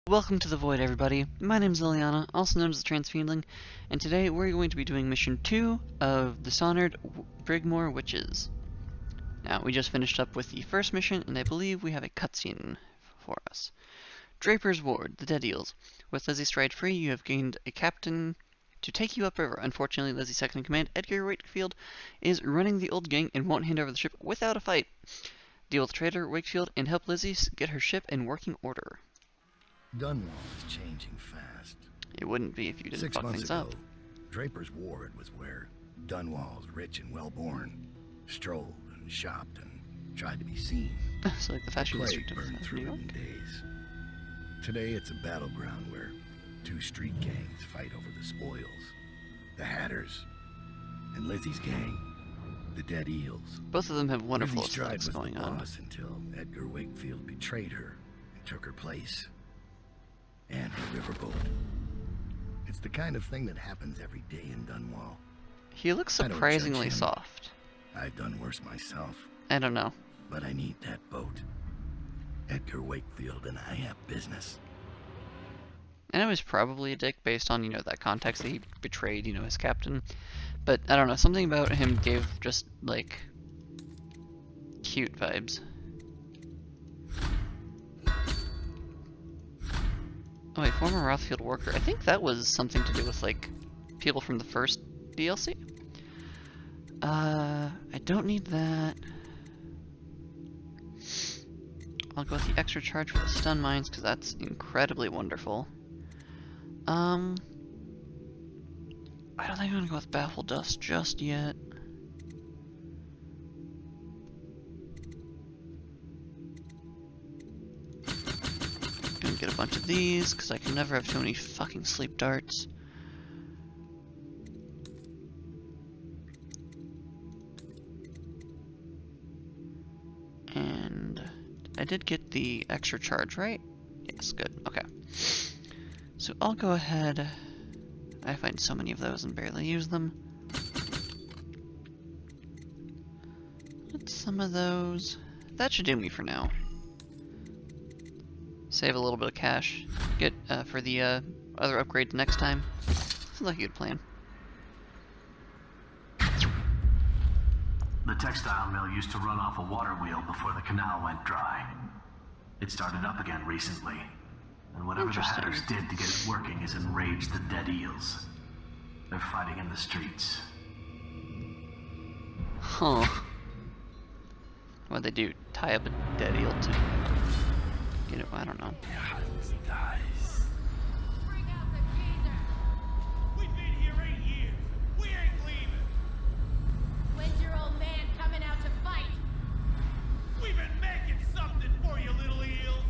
Welcome to the Void, everybody. My name's Liliana, also known as the Transfiendling, and today we're going to be doing Mission 2 of Dishonored Brigmore Witches. Now, we just finished up with the first mission, and I believe we have a cutscene for us. Draper's Ward, the Dead Eels. With Lizzie Stride free, you have gained a captain to take you upriver. Unfortunately, Lizzie's second in command, Edgar Wakefield, is running the old gang and won't hand over the ship without a fight. Deal with Trader Wakefield and help Lizzie get her ship in working order. Dunwall is changing fast. It wouldn't be if you didn't fuck things up. 6 months ago, Draper's Ward was where Dunwall's rich and well-born strolled and shopped and tried to be seen. So like the fashion district of burned through New York? it in days. Today it's a battleground where two street gangs fight over the spoils. The Hatters and Lizzie's gang, the Dead Eels. Both of them have wonderful Lizzie Stride aesthetics was going the on. boss until Edgar Wakefield betrayed her and took her place. And her riverboat. It's the kind of thing that happens every day in Dunwall. He looks I don't surprisingly judge him. soft. I've done worse myself, I don't know. but I need that boat. Edgar Wakefield and I have business. I know he's probably a dick based on, that context that he betrayed, his captain. But, I don't know, something about him gave just, like, cute vibes. Oh wait, former Rothfield worker. I think that was something to do with, like, people from the first DLC? I don't need that. I'll go with the extra charge for the stun mines, because that's incredibly wonderful. I don't think I'm gonna go with Baffle Dust just yet. Gonna get a bunch of these, because I can never have too many fucking sleep darts. And I did get the extra charge, right? Yes, good. Okay. So I'll go ahead. I find so many of those and barely use them. Get some of those. That should do me for now. Save a little bit of cash. Get for the other upgrades next time. Sounds like a good plan. The textile mill used to run off a water wheel before the canal went dry. It started up again recently, and whatever the Hatters did to get it working has enraged the Dead Eels. They're fighting in the streets. Huh. What'd they do? Tie up a dead eel to get it? I don't know. Bring out the geezer! We've been here 8 years. We ain't leaving. When's your old man coming out to fight? We've been making something for you, little eels.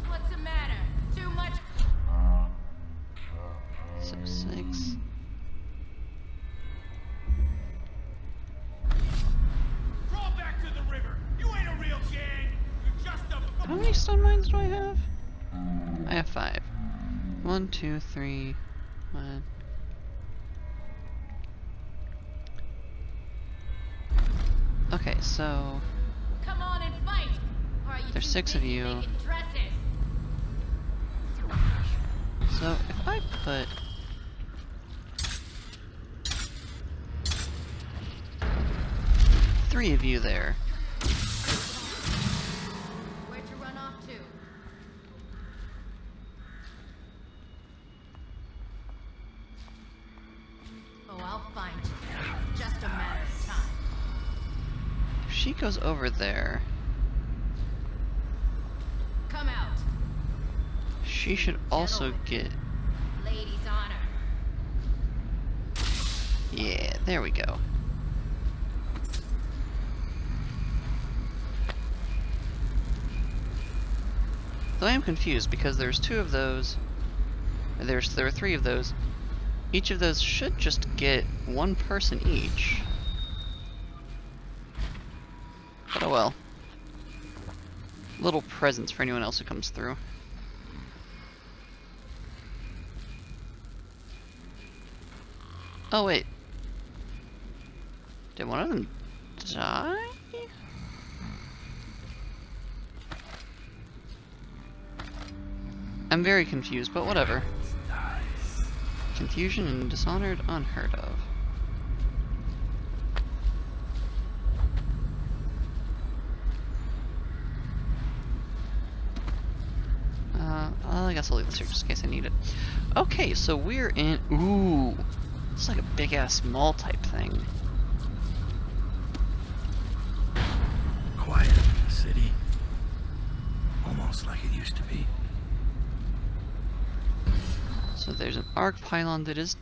What's the matter? Too much? So 6. Crawl back to the river. You ain't a real gang. You're just a... How many stun mines do I have? I have 5. 1, 2, 3, 1. Okay, so Come on and fight! Or are you There's too 6 of busy you. making dresses? So if I put three of you there, Where'd you run off to? Oh, I'll find you. Just a matter of time. if she goes over there, Come out. she should also get, Ladies' honor. yeah, there we go. Though I am confused because there's 2 of those, there are 3 of those. Each of those should just get 1 person each. But oh well. Little presents for anyone else who comes through. Oh wait. Did one of them die? I'm very confused, but whatever. Confusion and Dishonored, unheard of. Well, I guess I'll leave this here just in case I need it. Okay, so we're in... Ooh! It's like a big-ass mall type thing. Quiet in the city. Almost like it used to be. So there's an arc pylon that is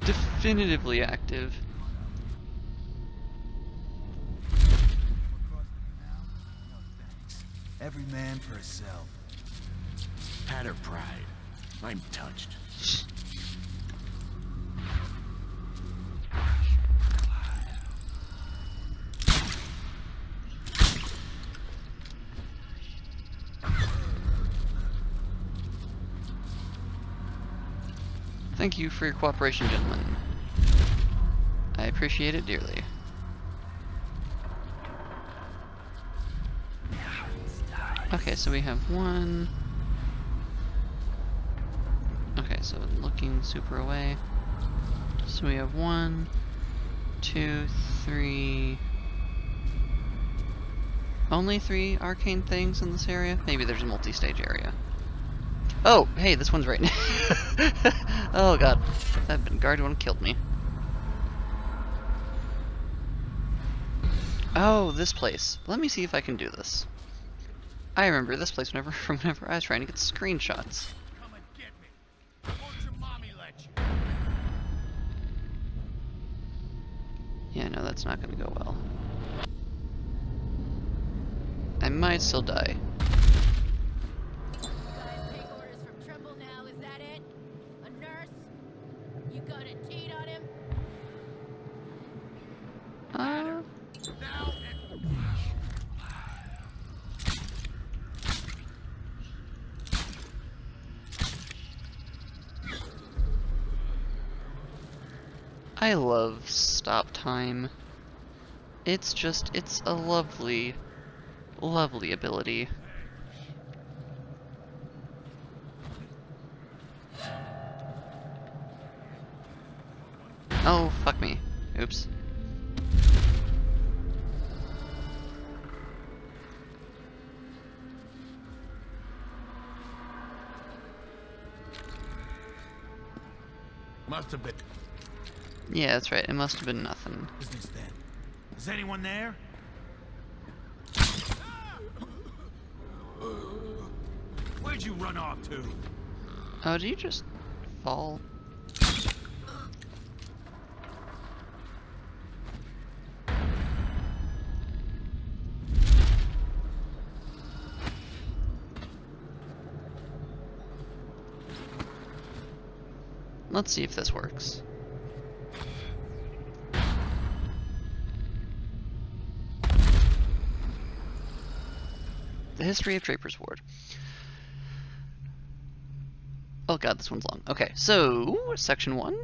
definitively active. Every man for himself. Hatter pride. I'm touched. Thank you for your cooperation, gentlemen. I appreciate it dearly. Okay, so we have one. Okay, so looking super away. So we have 1, 2, 3. Only 3 arcane things in this area? Maybe there's a multi-stage area. Oh, hey, this one's right now. Oh god, that guard one killed me. Oh, this place. Let me see if I can do this. I remember this place whenever I was trying to get screenshots. Come and get me. Won't your mommy let you? Yeah, no, that's not gonna go well. I might still die. You guys take orders from Trimble now, is that it? A nurse? You gonna teat on him? Now and... I love stop time. It's a lovely, lovely ability. Oh, fuck me. Oops. Must have been. Yeah, that's right. It must have been nothing. Business then. Is anyone there? Where'd you run off to? Oh, do you just fall? Let's see if this works. The history of Draper's Ward. Oh god, this one's long. Okay, so section 1.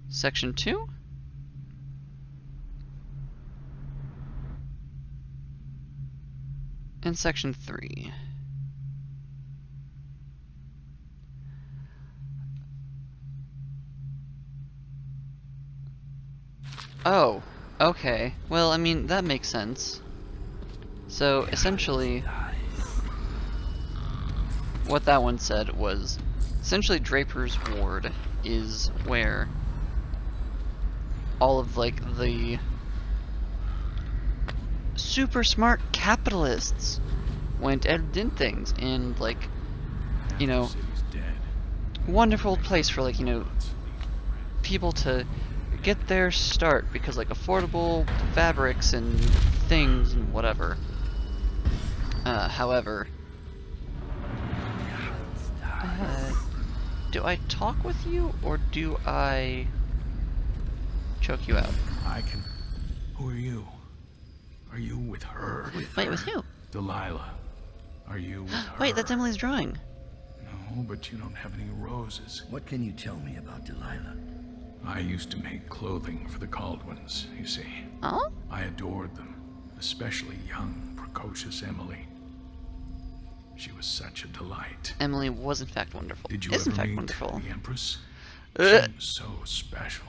Section 2. And section 3. Oh, okay. Well, I mean, that makes sense. So, essentially, what that one said was, essentially Draper's Ward is where all of, like, the super smart capitalists went and did things, and, like, you know, wonderful place for, like, you know, people to get their start, because, like, affordable fabrics and things and whatever. However, do I talk with you, or do I choke you out? I can... Who are you? Are you with her? Wait, with who? Delilah. Are you with her? Wait, that's Emily's drawing. No, but you don't have any roses. What can you tell me about Delilah? I used to make clothing for the Caldwins, you see. Oh? I adored them. especially young, precocious Emily. She was such a delight. Emily was in fact wonderful. Did you Is in ever fact meet wonderful. the Empress? She was so special.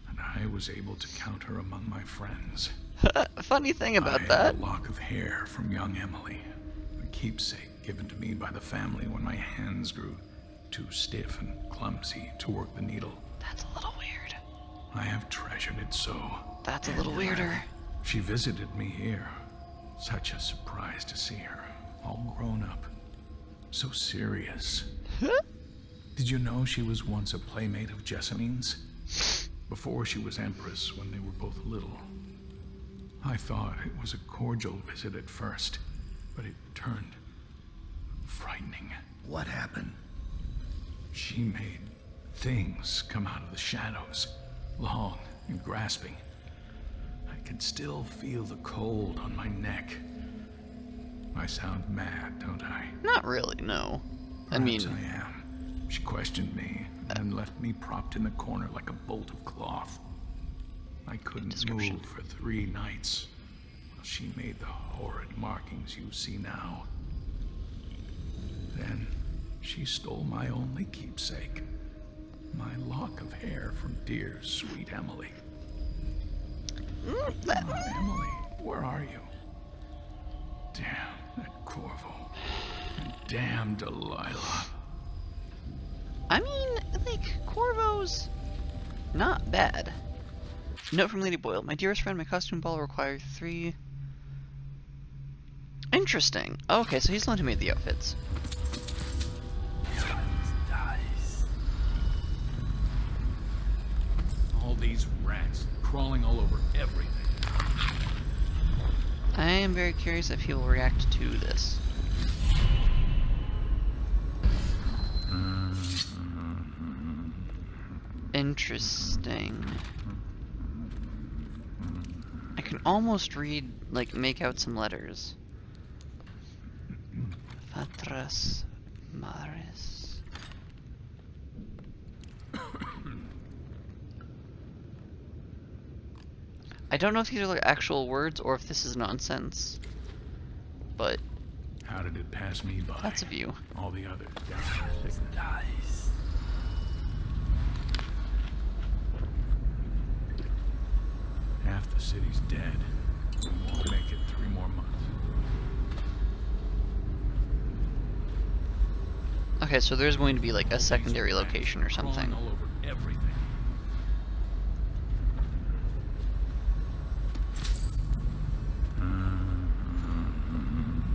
And I was able to count her among my friends. Funny thing about I that. had a lock of hair from young Emily, a keepsake given to me by the family when my hands grew too stiff and clumsy to work the needle. That's a little weird. I have treasured it so. That's a little weirder. She visited me here. Such a surprise to see her, all grown up. So serious. Did you know she was once a playmate of Jessamine's? Before she was Empress, when they were both little. I thought it was a cordial visit at first, but it turned frightening. What happened? She made things come out of the shadows, long and grasping. I can still feel the cold on my neck. I sound mad, don't I? Not really, no. I mean, Perhaps I am. She questioned me and left me propped in the corner like a bolt of cloth. I couldn't move for 3 nights while she made the horrid markings you see now. Then she stole my only keepsake, my lock of hair from dear, sweet Emily. Emily, where are you? Damn that Corvo. And damn Delilah. I mean, like, Corvo's not bad. Note from Lady Boyle. My dearest friend, my costume ball requires 3... Interesting. Okay, so he's the one who made the outfits. All these rats crawling all over everything. I am very curious if he will react to this. Interesting. I can almost read, like, make out some letters. Fatras Maris. I don't know if these are like actual words or if this is nonsense, but How did it pass me by? that's a view. All the others. Dice. Half the city's dead. We won't make it 3 more months. Okay, so there's going to be like a secondary All these location or rats crawling something. all over everything.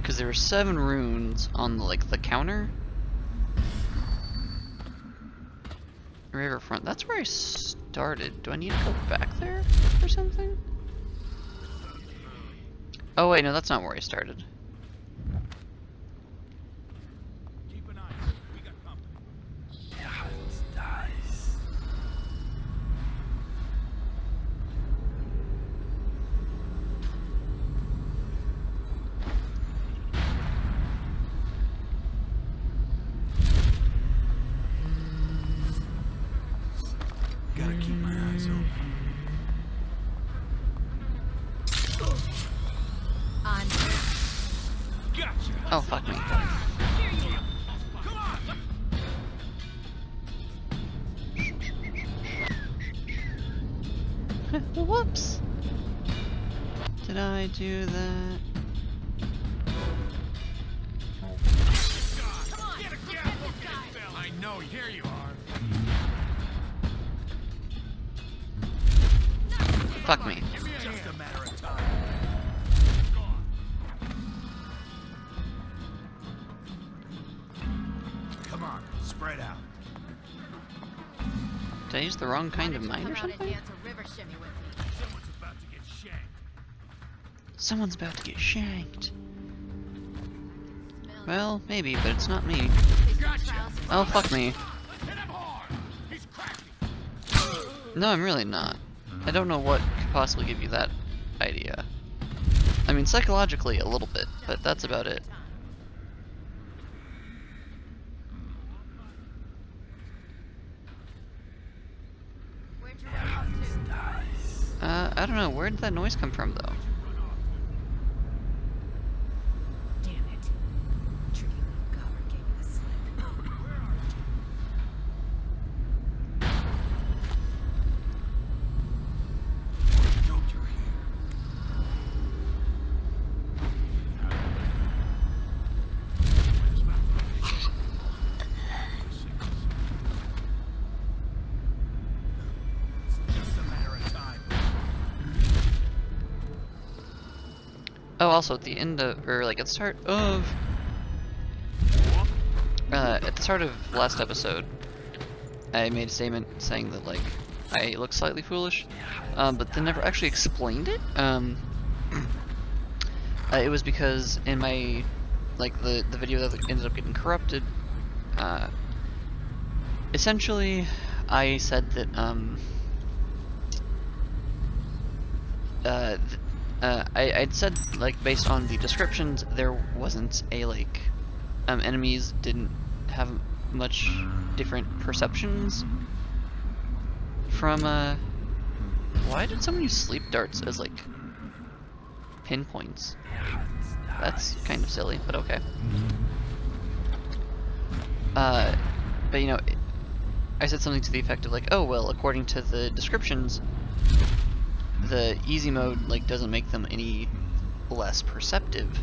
Because there were 7 runes on the, like, the counter. Riverfront. That's where I started. Do I need to go back there or something? Oh wait, no, that's not where I started. Keep an eye on it. We got company. Dice. Gotta keep my eyes open. On. Gotcha. Oh, fuck me. Here you are. Come on. Whoops. Did I do that? Come on. Get a gap. I know. Here you are. Fuck me. Give me just a matter of time. Come on. Spread out. Did I use the wrong kind of mine or Come out and something? dance a river shimmy with me. Someone's about to get shanked. Someone's about to get shanked. Smell Well, maybe, but it's not me. it. Please don't Gotcha. trial some- Oh, fuck me. Hit him hard. He's cracking. No, I'm really not. I don't know what could possibly give you that idea. I mean, psychologically, a little bit, but that's about it. Where'd you run off to? Dice. I don't know. Where did that noise come from, though? Oh, also at the end of, or like at the start of last episode, I made a statement saying that like I look slightly foolish, but they never actually explained it. It was because in my the video that ended up getting corrupted, essentially I said that I'd said like based on the descriptions there wasn't a enemies didn't have much different perceptions from why did someone use sleep darts as like pinpoints? That's kind of silly, but okay. But you know, I said something to the effect of like, oh well, according to the descriptions, the easy mode like doesn't make them any less perceptive.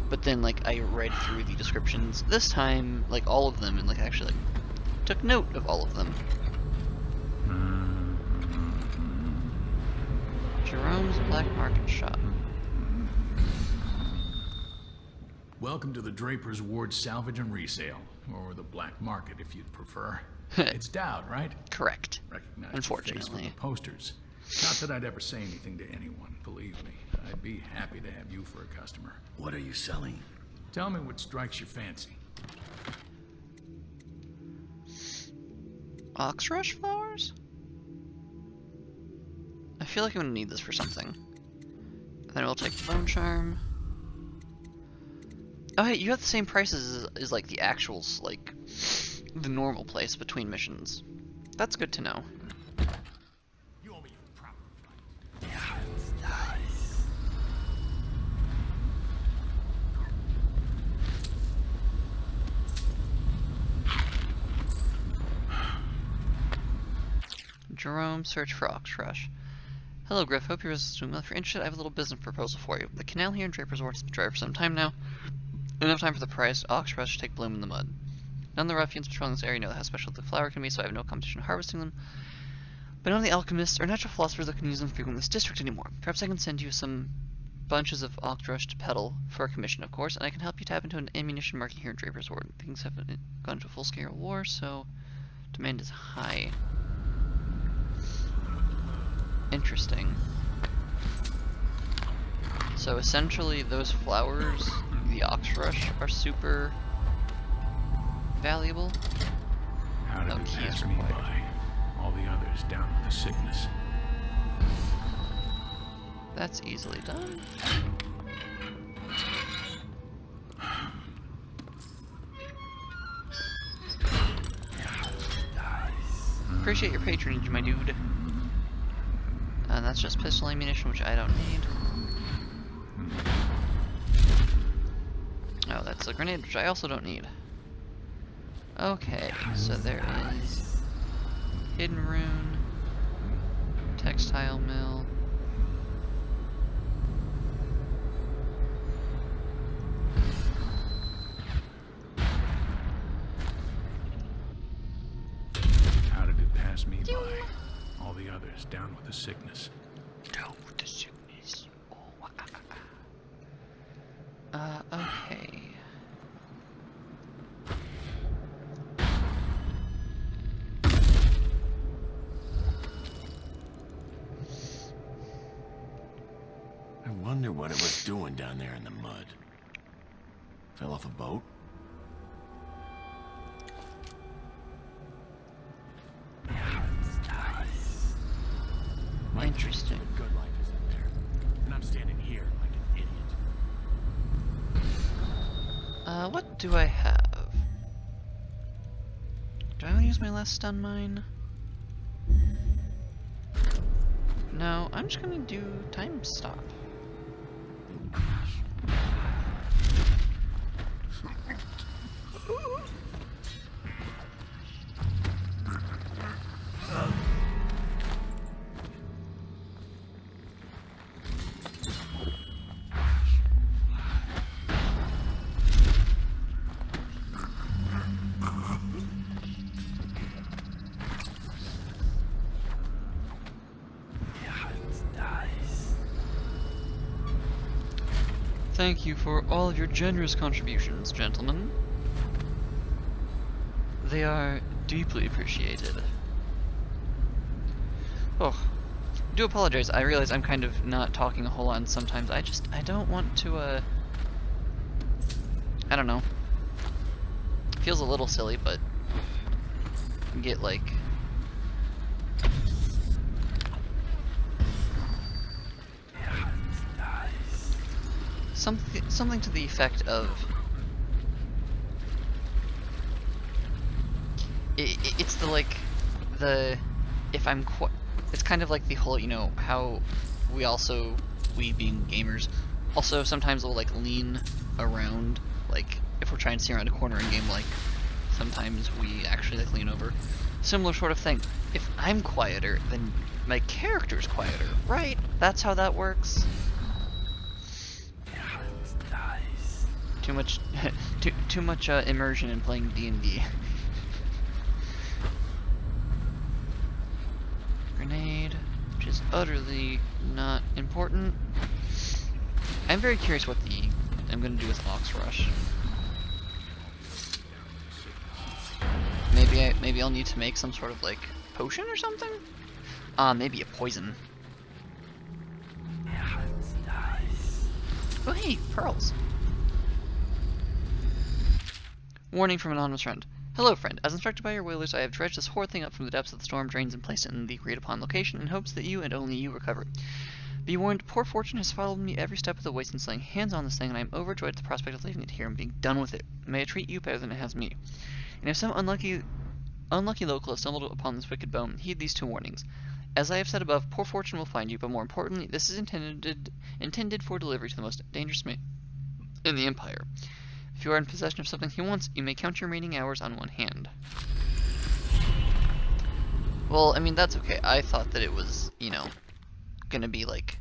But then like I read through the descriptions this time, like all of them, and like actually like took note of all of them. Jerome's Black Market Shop. Welcome to the DRAPERS Ward Salvage and Resale, or the Black Market if you'd prefer. It's Dowd, right? Correct. Recognize Unfortunately. your face from the posters. Not that I'd ever say anything to anyone, believe me. I'd be happy to have you for a customer. What are you selling? Tell me what strikes your fancy. OXRUSH flowers? I feel like I'm gonna need this for something. Then we'll take Bone Charm. Oh hey, you have the same prices as like the actuals, like the normal place between missions. That's good to know. You owe me a proper fight. Nice. Jerome, search for OXRUSH. Hello Griff, hope you're doing well. If you're interested, I have a little business proposal for you. The canal here in DRAPERS Ward has been dry for some time now. Enough time for the price. OXRUSH take bloom in the mud. None of the ruffians patrolling this area know how special the flower can be, so I have no competition harvesting them. But none of the alchemists or natural philosophers that can use them frequent in this district anymore. Perhaps I can send you some bunches of OXRUSH to peddle for a commission, of course, and I can help you tap into an ammunition market here in DRAPERS Ward. Things have gone into a full-scale war, so demand is high. Interesting. So essentially, those flowers, the OXRUSH, are super valuable. How did No it keys pass me required. by? All the others down with the sickness. That's easily done. Appreciate your patronage, my dude. And that's just pistol ammunition, which I don't need. Oh, that's a grenade, which I also don't need. Okay, so there is Hidden Rune, Textile Mill. How did it pass me by? All the others down with the sickness. Down with the sickness. Oh, okay. I wonder what it was doing down there in the mud. Fell off a boat? Interesting. Good life is in there. And I'm standing here like an idiot. What do I have? Do I want to use my last stun mine? No, I'm just gonna do time stop. Thank you for all of your generous contributions, gentlemen. They are deeply appreciated. Oh, I do apologize. I realize I'm kind of not talking a whole lot, and sometimes I don't want to, I don't know. Feels a little silly, but get like something to the effect of it's the like the if I'm it's kind of like the whole, you know, how we being gamers also sometimes will like lean around, like if we're trying to see around a corner in game, like sometimes we actually like lean over. Similar sort of thing. If I'm quieter, then my character's quieter, right? That's how that works. Too much, too much immersion in playing D&D. Grenade, which is utterly not important. I'm very curious what I'm gonna do with OXRUSH. Maybe I'll need to make some sort of like potion or something. Maybe a poison. Oh hey, pearls. Warning from an anonymous friend. Hello, friend. As instructed by your whalers, I have dredged this horrid thing up from the depths of the storm drains and placed it in the agreed-upon location in hopes that you and only you recover it. Be warned, poor fortune has followed me every step of the way since laying hands on this thing, and I am overjoyed at the prospect of leaving it here and being done with it. May it treat you better than it has me. And if some unlucky local has stumbled upon this wicked bone, heed these two warnings. As I have said above, poor fortune will find you, but more importantly, this is intended for delivery to the most dangerous man in the Empire. If you are in possession of something he wants, you may count your remaining hours on one hand. Well, I mean, that's okay. I thought that it was, you know, gonna be like,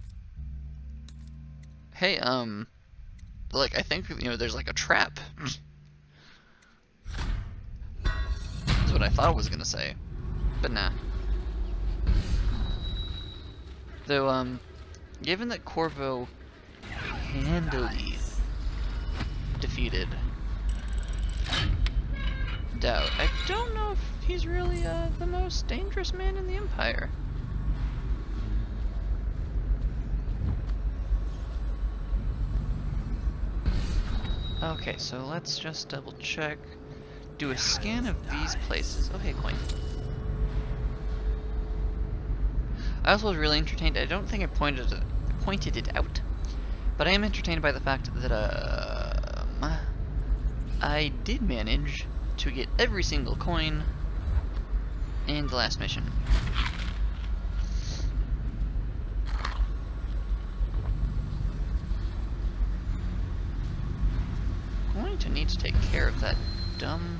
hey, like, I think, you know, there's like a trap. That's what I thought it was gonna say. But nah. Though, given that Corvo handily defeated Doubt, I don't know if he's really the most dangerous man in the Empire. Okay, so let's just double check. Do a scan of these places. Okay, coin. I also was really entertained. I don't think I pointed it out, but I am entertained by the fact that I did manage to get every single coin in the last mission. Going to need to take care of that dumb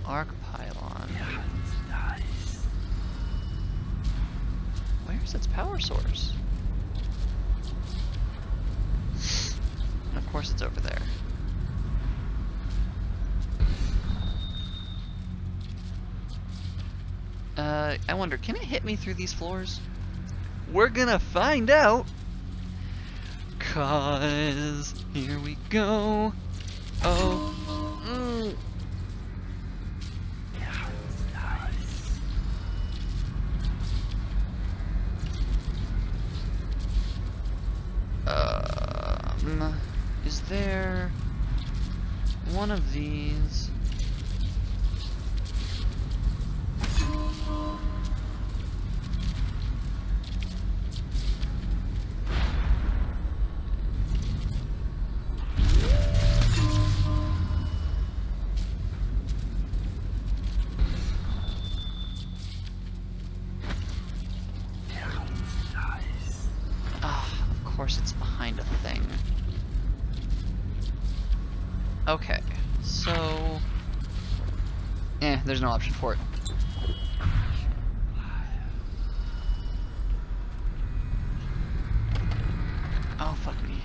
arc pylon. Where's its power source? And of course it's over there. I wonder, can it hit me through these floors? We're gonna find out! 'Cause here we go. Oh. Is there one of these? Of course it's behind a thing. Okay, so... there's no option for it. Oh, fuck me.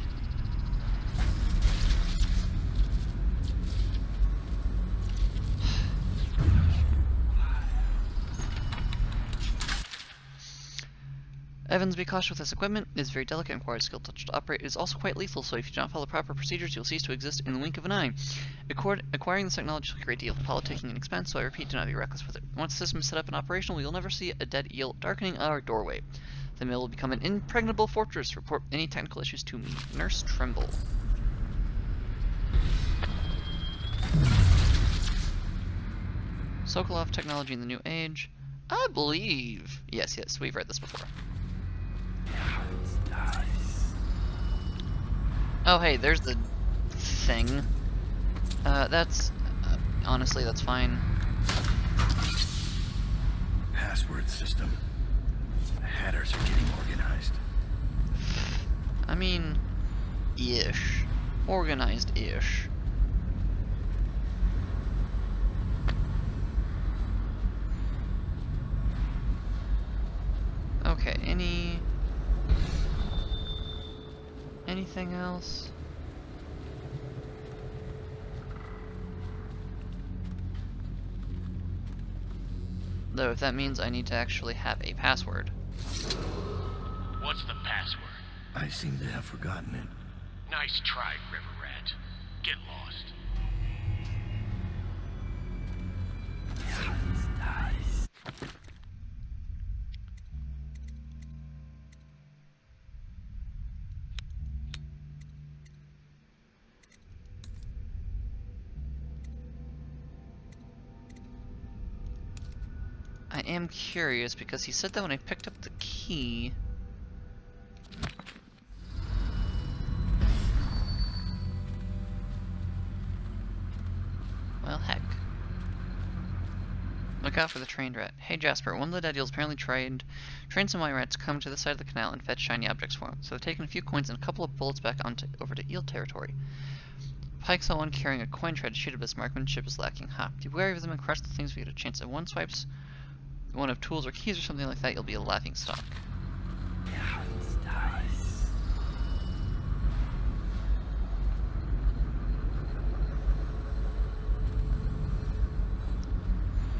Evans, be cautious with this equipment. It is very delicate and requires skilled touch to operate. It is also quite lethal, so if you do not follow proper procedures, you'll cease to exist in the wink of an eye. Acquiring this technology is a great deal of politicking and expense, so I repeat, do not be reckless with it. Once the system is set up and operational, we will never see a dead eel darkening our doorway. The mill will become an impregnable fortress. Report any technical issues to me. Nurse Trimble. Sokolov technology in the new age. I believe. Yes, we've read this before. Oh, hey, there's the thing. Honestly, that's fine. Password system. The hatters are getting organized. I mean, ish. Organized-ish. Okay, anything else? Though, if that means I need to actually have a password. What's the password? I seem to have forgotten it. Nice try, River Rat. Get lost. I am curious because he said that when I picked up the key. Well, heck. Look out for the trained rat. Hey Jasper, one of the dead eels apparently trained some white rats to come to the side of the canal and fetch shiny objects for him. So they've taken a few coins and a couple of bullets back over to eel territory. Pike saw one carrying a coin, tried to shoot it, but his marksmanship is lacking. Ha! Be wary of them and crush the things if you get a chance. If one swipes one of tools or keys or something like that, you'll be a laughing stock.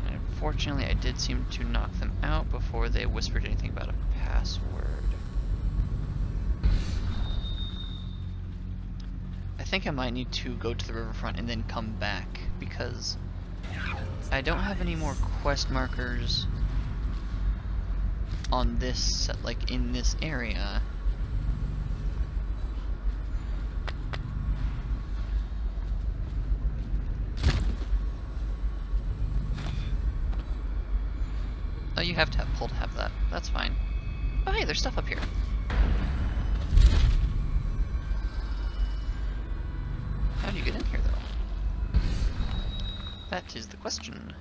And unfortunately, I did seem to knock them out before they whispered anything about a password. I think I might need to go to the riverfront and then come back, because I don't have any more quest markers on this, like, in this area. Oh, you have to have pull to have that. That's fine. Oh, hey, there's stuff up here. How do you get in here, though? That is the question.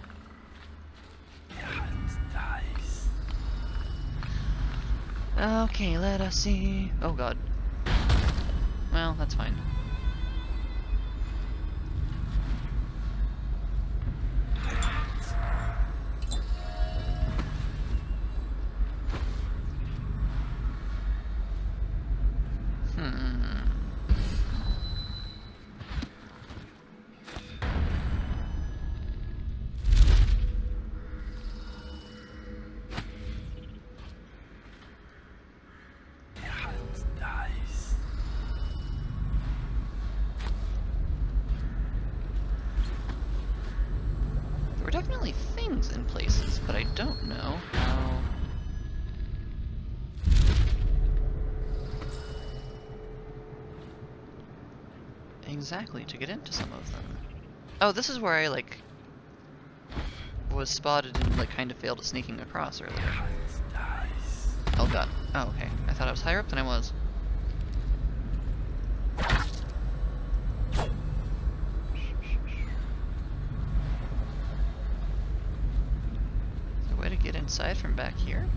Okay, let us see. Oh god. Well, that's fine. Definitely things in places, but I don't know how exactly to get into some of them. Oh, this is where I, like, was spotted and, like, kind of failed at sneaking across earlier. Oh god. Oh, okay. I thought I was higher up than I was. Way to get inside from back here?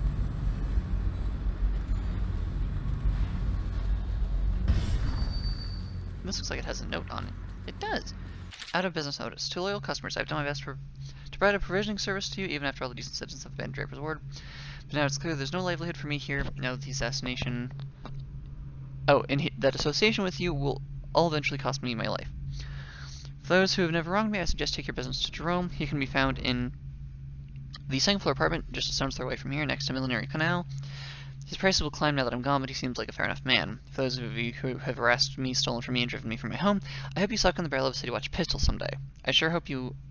This looks like it has a note on it. It does! Out of business notice. To loyal customers, I've done my best to provide a provisioning service to you, even after all the decent citizens have abandoned DRAPERS' ward. But now it's clear there's no livelihood for me here, now that the assassination... Oh, and that association with you will all eventually cost me my life. For those who have never wronged me, I suggest take your business to Jerome. He can be found in the second floor apartment, just a stone's throw away from here, next to Millenary Canal. His prices will climb now that I'm gone, but he seems like a fair enough man. For those of you who have harassed me, stolen from me, and driven me from my home, I hope you suck on the barrel of a City Watch pistol someday. I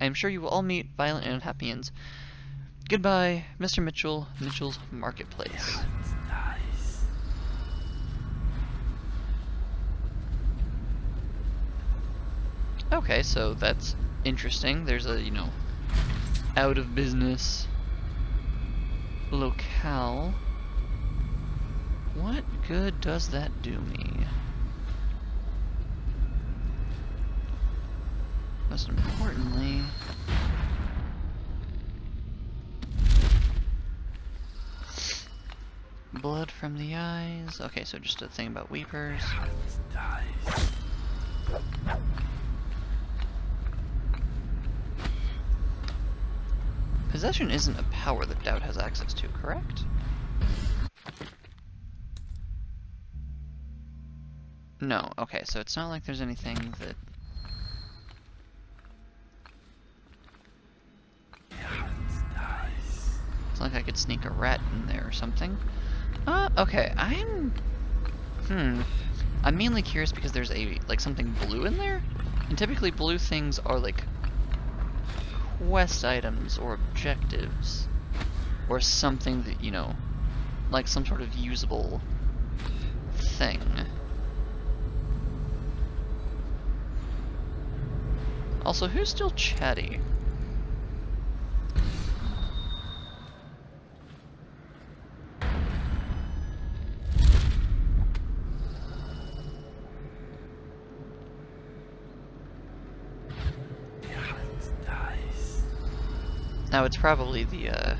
am sure you will all meet violent and unhappy ends. Goodbye, Mr. Mitchell, Mitchell's Marketplace. Okay, so that's interesting. There's a, you know, out of business locale. What good does that do me? Most importantly, blood from the eyes. Okay, so just a thing about weepers. Possession isn't a power that Doubt has access to, correct? No, okay, so it's not like there's anything that... It's like I could sneak a rat in there or something. Okay, I'm mainly curious because there's something blue in there? And typically blue things are like quest items or objectives. Or something that, you know, like some sort of usable thing. Also, who's still chatty? Now it's probably the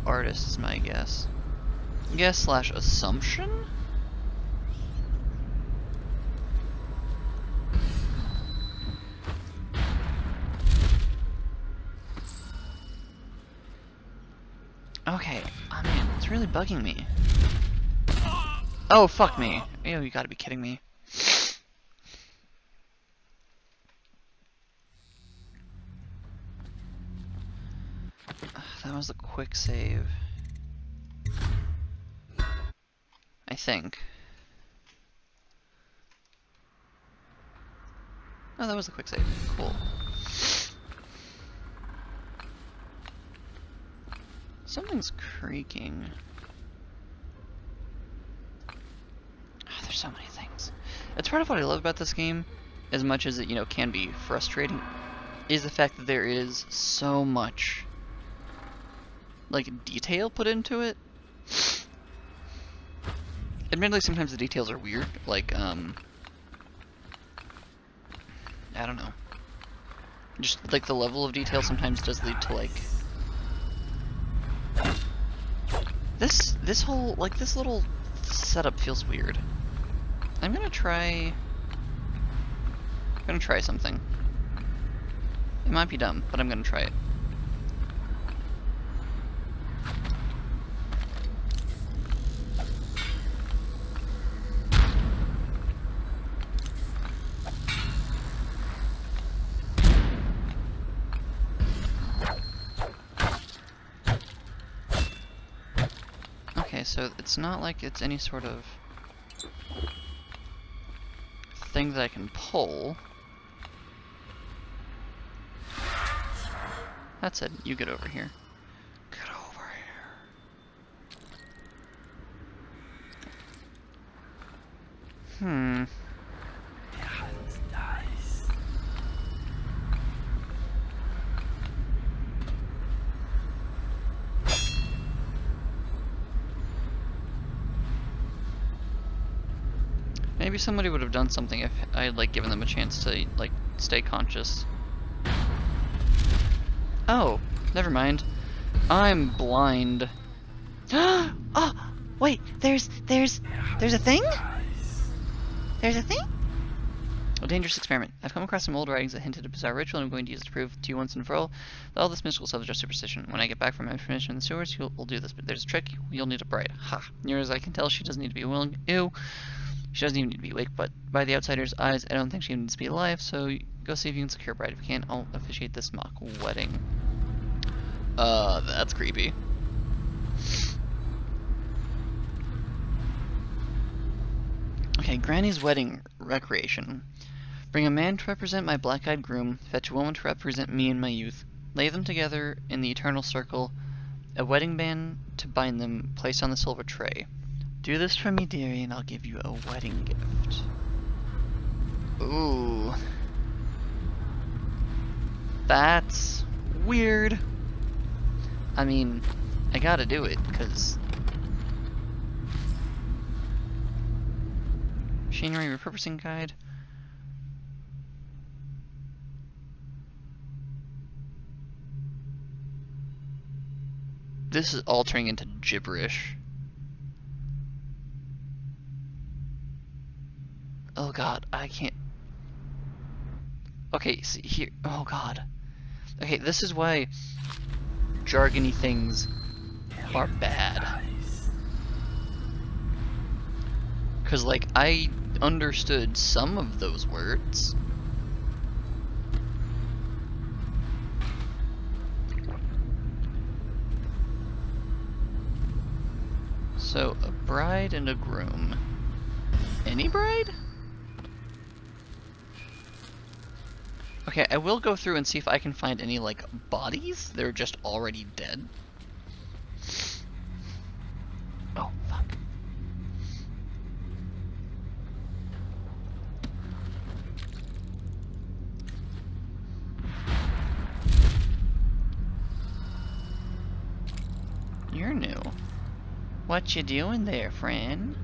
artist is my guess. Guess / assumption? Okay, oh man, it's really bugging me. Oh, fuck me. Ew, you gotta be kidding me. That was the quick save. I think. Oh, that was the quick save. Cool. Something's creaking. Oh, there's so many things. It's part of what I love about this game, as much as it, you know, can be frustrating, is the fact that there is so much, like, detail put into it. Admittedly, sometimes the details are weird, like, I don't know. Just, like, the level of detail sometimes does lead to, like, this whole, like, this little setup feels weird. I'm gonna try something. It might be dumb, but I'm gonna try it. Okay, so it's not like it's any sort of thing that I can pull. That's it. You get over here. Get over here. Maybe somebody would have done something if I had, like, given them a chance to, like, stay conscious. Oh, never mind. I'm blind. Oh, wait, there's a thing? There's a thing? A dangerous experiment. I've come across some old writings that hint at a bizarre ritual, and I'm going to use it to prove to you once and for all that all this mystical stuff is just superstition. When I get back from my information in the sewers, we'll do this, but there's a trick. You'll need a bride. Ha. Near as I can tell, she doesn't need to be willing. Ew. She doesn't even need to be awake, but by the outsider's eyes, I don't think she needs to be alive, so go see if you can secure a bride. If you can't, I'll officiate this mock wedding. That's creepy. Okay, Granny's wedding recreation. Bring a man to represent my black-eyed groom, fetch a woman to represent me in my youth. Lay them together in the eternal circle, a wedding band to bind them, placed on the silver tray. Do this for me, dearie, and I'll give you a wedding gift. Ooh. That's weird. I mean, I gotta do it, because... Machinery repurposing guide. This is all turning into gibberish. Oh god, I can't... Okay, see here... Oh god. Okay, this is why jargony things are bad. Because, like, I understood some of those words. So, a bride and a groom. Any bride? Okay, I will go through and see if I can find any, like, bodies that are just already dead. Oh, fuck. You're new. What you doing there, friend?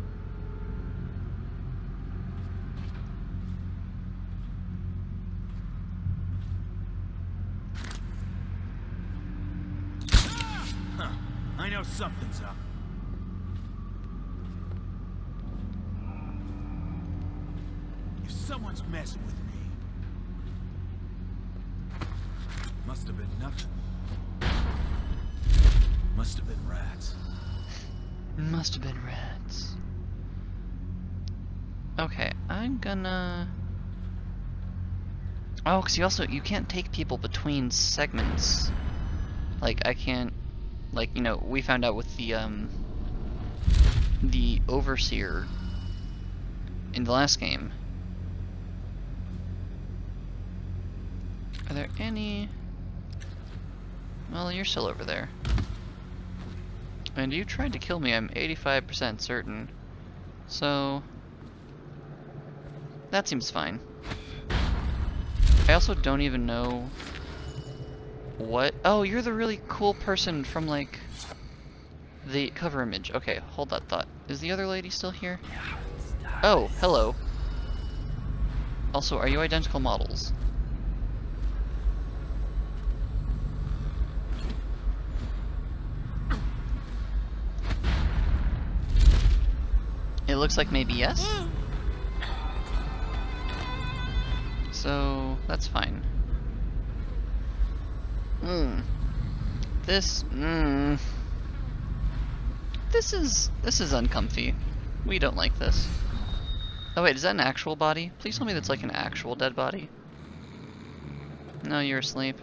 Huh. I know something's up. If someone's messing with me, must have been nothing. Must have been rats. Must have been rats. Okay, I'm gonna... Oh, because you can't take people between segments. Like, I can't... Like, you know, we found out with the Overseer in the last game. Are there any... Well, you're still over there. And you tried to kill me, I'm 85% certain. So... that seems fine. I also don't even know... what? Oh, you're the really cool person from, like... the cover image. Okay, hold that thought. Is the other lady still here? Oh, hello. Also, are you identical models? It looks like maybe yes. So that's fine. This is uncomfy. We don't like this. Oh wait, is that an actual body? Please tell me that's like an actual dead body. No, you're asleep.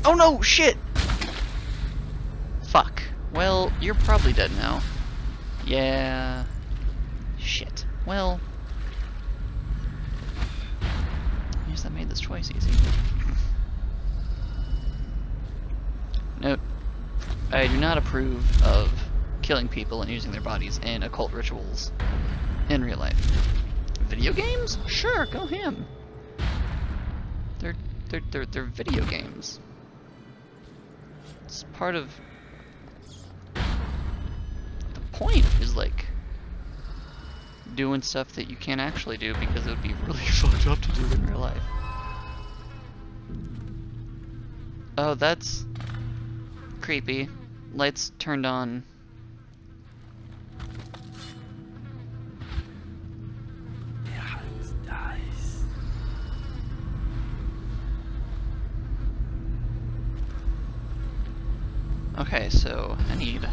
Oh no, shit! Fuck. Well, you're probably dead now. Yeah. Shit. Well. I guess that made this choice easy. Note. I do not approve of killing people and using their bodies in occult rituals in real life. Video games? Sure, go ham. They're video games. It's part of... the point is, like, doing stuff that you can't actually do because it would be really fucked up to do in real life. Oh, that's creepy. Lights turned on. Okay, so I need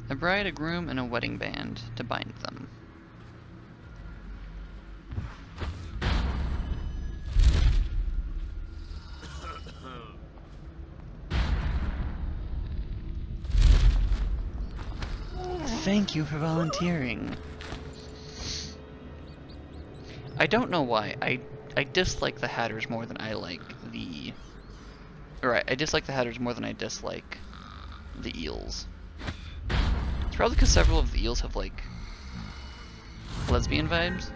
a bride, a groom, and a wedding band to bind them. Thank you for volunteering. I don't know why. I dislike the Hatters more than I like the... Alright, I dislike the Hatters more than I dislike the Eels. It's probably because several of the Eels have, like, lesbian vibes.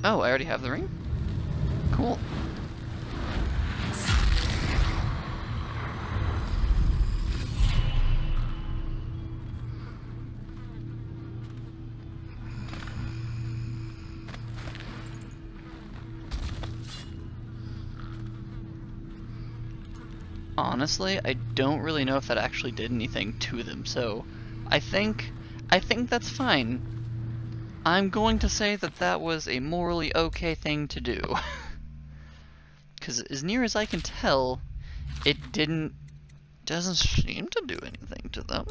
Oh, I already have the ring? Cool. Honestly, I don't really know if that actually did anything to them, so I think that's fine. I'm going to say that that was a morally okay thing to do. Because as near as I can tell, it doesn't seem to do anything to them.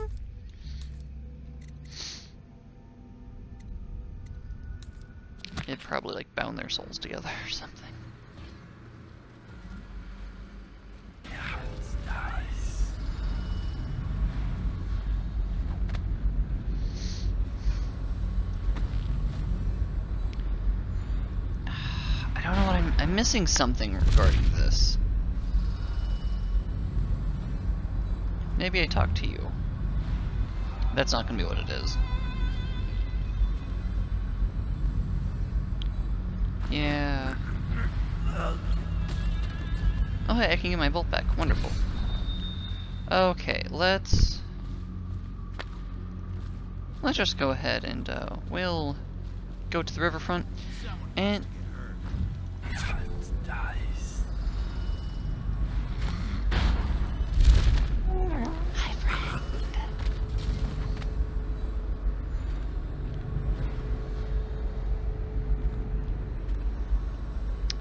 It probably, like, bound their souls together or something. I don't know what I'm missing something regarding this. Maybe I talked to you. That's not gonna be what it is. Yeah. Oh hey, I can get my bolt back. Wonderful. Okay, let's just go ahead and we'll go to the riverfront and hi, friend.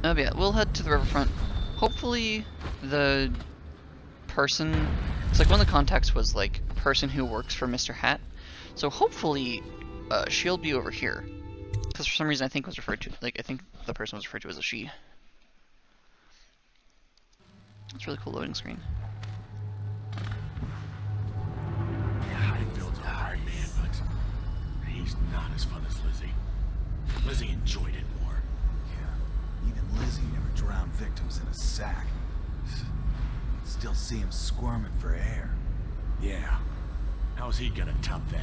Oh yeah, we'll head to the riverfront. Hopefully the person, it's like one of the contacts was like person who works for Mr. Hat, so hopefully she'll be over here, because for some reason I think was referred to, like I think the person was referred to as a she. It's a really cool loading screen. Bill's a hard man, but he's not as fun as Lizzie. Lizzie enjoyed it more. Yeah, even Lizzie never drowned victims in a sack. Still see him squirming for air. Yeah. How's he gonna top that?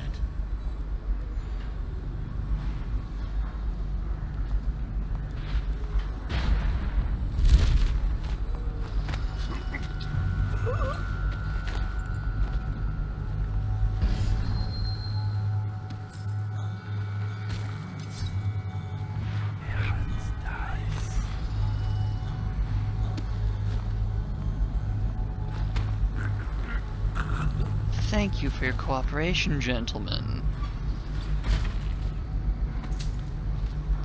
Thank you for your cooperation, gentlemen.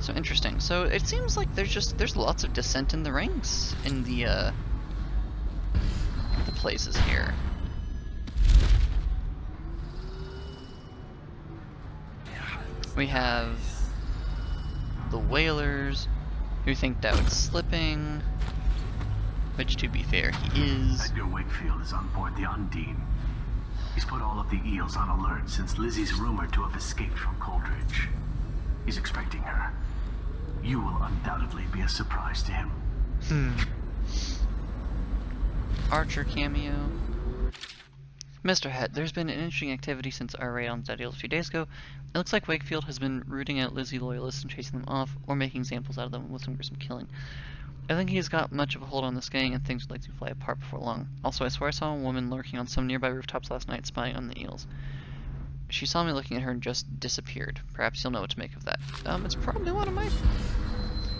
So interesting. So it seems like there's lots of dissent in the ranks in the places here. We have the whalers who think Dowd's slipping, which to be fair, he is. Edgar Wakefield is on board the Undine. He's put all of the eels on alert since Lizzie's rumored to have escaped from Coldridge. He's expecting her. You will undoubtedly be a surprise to him. Archer cameo. Mr. Het, there's been an interesting activity since our raid on Dead Eels a few days ago. It looks like Wakefield has been rooting out Lizzie loyalists and chasing them off, or making examples out of them with some gruesome killing. I think he's got much of a hold on this gang, and things would like to fly apart before long. Also, I swear I saw a woman lurking on some nearby rooftops last night, spying on the eels. She saw me looking at her and just disappeared. Perhaps you'll know what to make of that. It's probably one of my...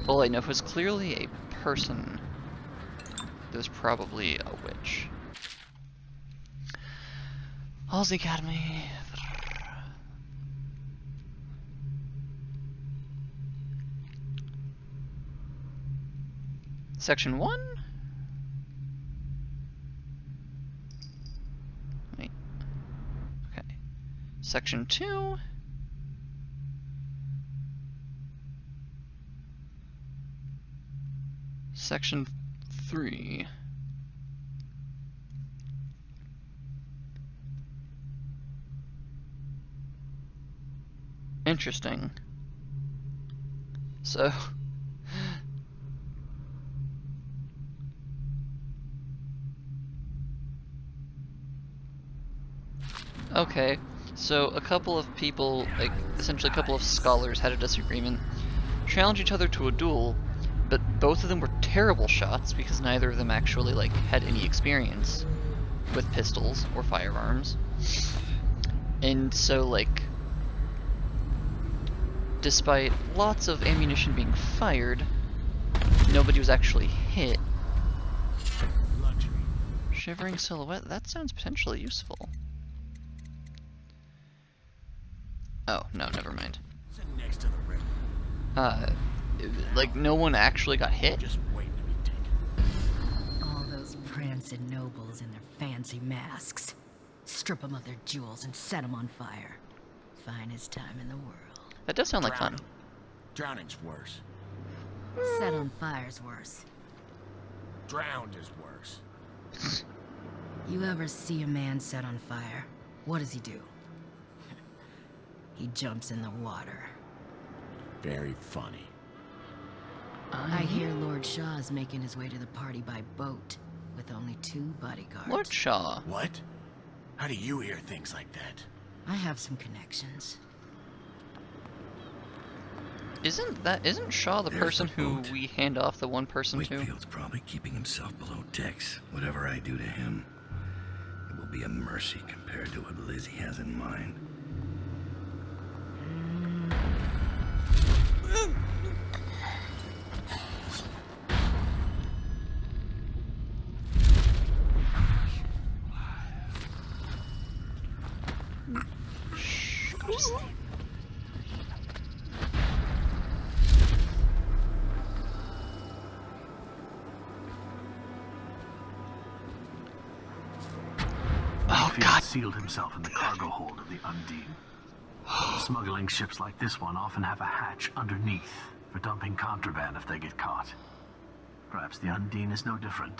Well, I know if it was clearly a person, there's probably a witch. Halsey Academy. Section 1? Wait. Okay. Section 2? Section 3. interesting. So... Okay, so a couple of people, like, essentially a couple of scholars had a disagreement, challenged each other to a duel, but both of them were terrible shots because neither of them actually, like, had any experience with pistols or firearms. And so, like, despite lots of ammunition being fired, nobody was actually hit. Shivering silhouette, that sounds potentially useful. Oh, no, never mind. Next to the river. Like, no one actually got hit? Just waiting to be taken. All those prancing nobles in their fancy masks. Strip them of their jewels and set them on fire. Finest time in the world. That does sound like fun. Drowning's worse. Set on fire's worse. Drowned is worse. You ever see a man set on fire? What does he do? He jumps in the water. Very funny. I hear Lord Shaw's making his way to the party by boat, with only 2 bodyguards. Lord Shaw. What? How do you hear things like that? I have some connections. Isn't Shaw the There's person the who boat. we hand off the one person to? Wakefield's probably keeping himself below decks. Whatever I do to him, it will be a mercy compared to what Lizzie has in mind. Shh, go to sleep. Oh, Field God. sealed himself in the cargo hold of the Undine. Smuggling ships like this one often have a hatch underneath for dumping contraband if they get caught. Perhaps the Undine is no different.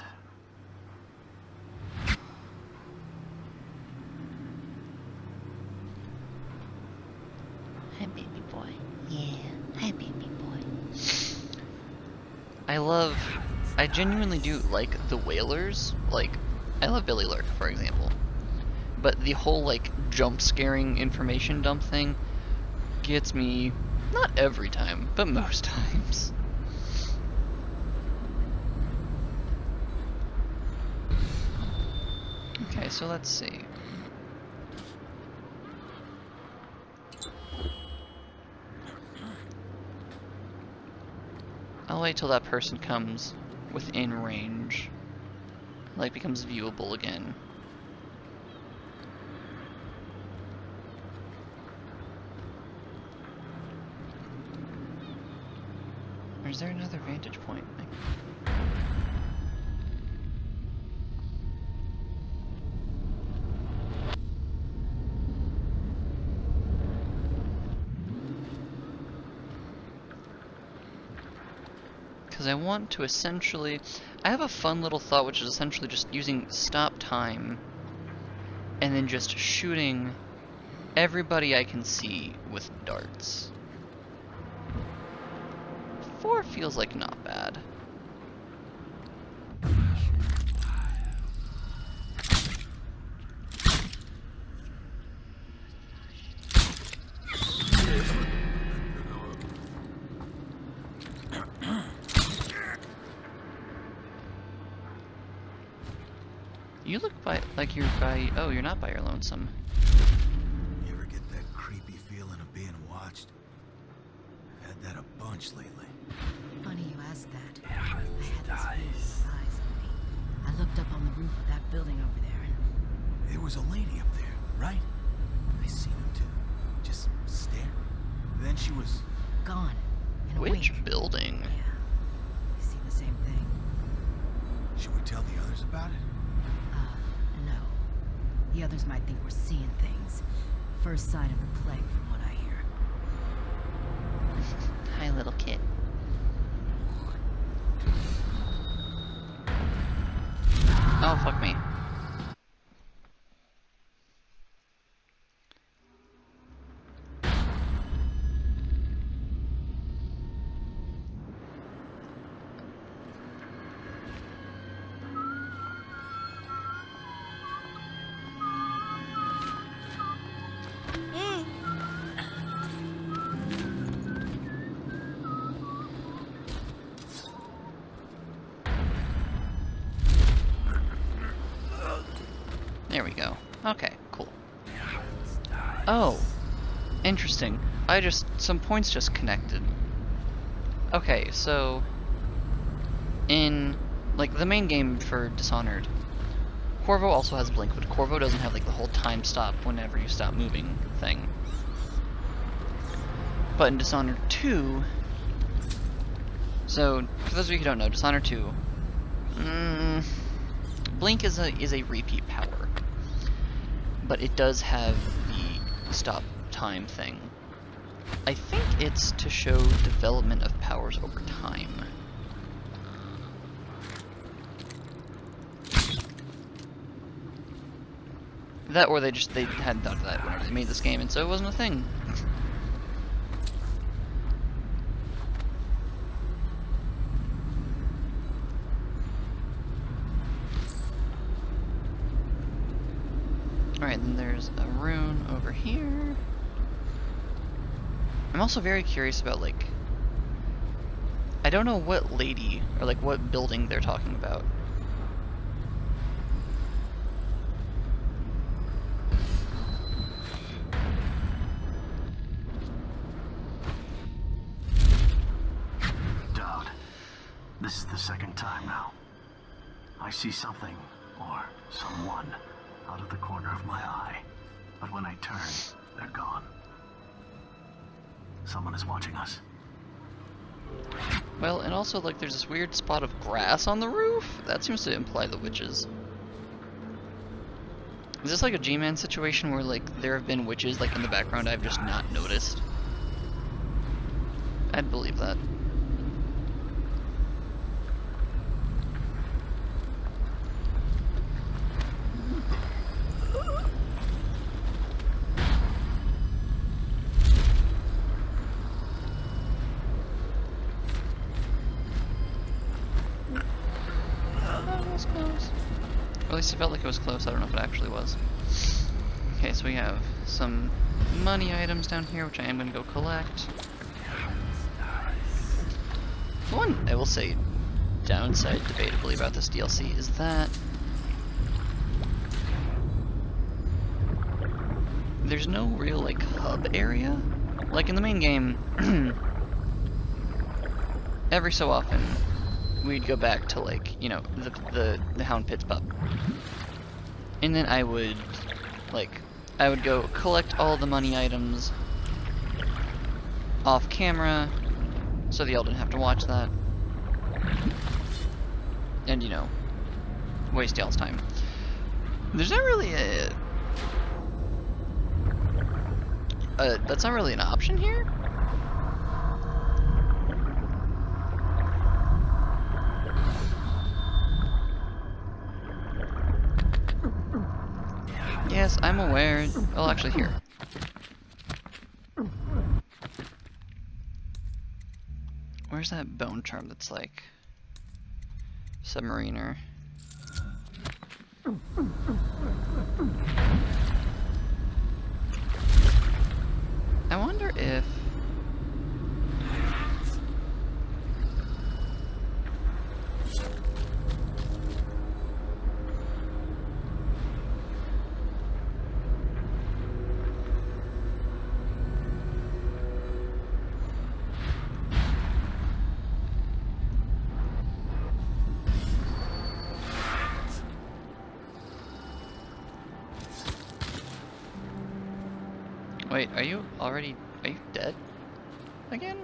Hi, baby boy. Yeah, hi, baby boy. I genuinely do like the whalers. Like, I love Billy Lurk, for example. But the whole, like, jump scaring information dump thing gets me, not every time, but most times. Okay, so let's see. I'll wait till that person comes within range. Like, becomes viewable again. Or is there another vantage point? Because I want to essentially... I have a fun little thought, which is essentially just using stop time and then just shooting everybody I can see with darts. 4 feels like not bad. You look like you're by... Oh, you're not by your lonesome. You ever get that creepy feeling of being watched? I've had that a bunch lately. Funny you asked that. I had this feeling with eyes on me. I looked up on the roof of that building over there and... There was a lady up there, right? I seen her too. Just staring. Then she was... gone. In a Which wink. building? Yeah. I see the same thing. Should we tell the others about it? No. The others might think we're seeing things. First sign of the plague from what I hear. Hi, little kid. Oh, fuck me. There we go. Okay, cool. Oh, interesting. Some points just connected. Okay, so in, like, the main game for Dishonored, Corvo also has Blink, but Corvo doesn't have, like, the whole time stop whenever you stop moving thing. But in Dishonored 2, so, for those of you who don't know, Dishonored 2, Blink is a repeat power, but it does have the stop time thing. I think it's to show development of powers over time. That, or they hadn't thought of that whenever they made this game, and so it wasn't a thing. Alright, then there's a rune over here. I'm also very curious about, like, I don't know what lady, or like what building they're talking about. Dowd, this is the second time now. I see something, or someone, out of the corner of my eye. But when I turn, they're gone. Someone is watching us. Well, and also, like, there's this weird spot of grass on the roof. That seems to imply the witches. Is this like a G-Man situation where, like, there have been witches, like, in the background I've just not noticed? I'd believe that. Close. Or at least it felt like it was close. I don't know if it actually was. Okay, so we have some money items down here, which I am going to go collect. One, I will say, downside debatably about this DLC is that there's no real, like, hub area. Like, in the main game, every so often, we'd go back to, like, you know, the Hound Pit's pub. And then I would go collect all the money items off camera, so that y'all didn't have to watch that. And, you know, waste y'all's time. There's not really that's not really an option here? Yes, I'm aware. Well, actually, here. Where's that bone charm that's like submariner? I wonder if wait, are you dead again?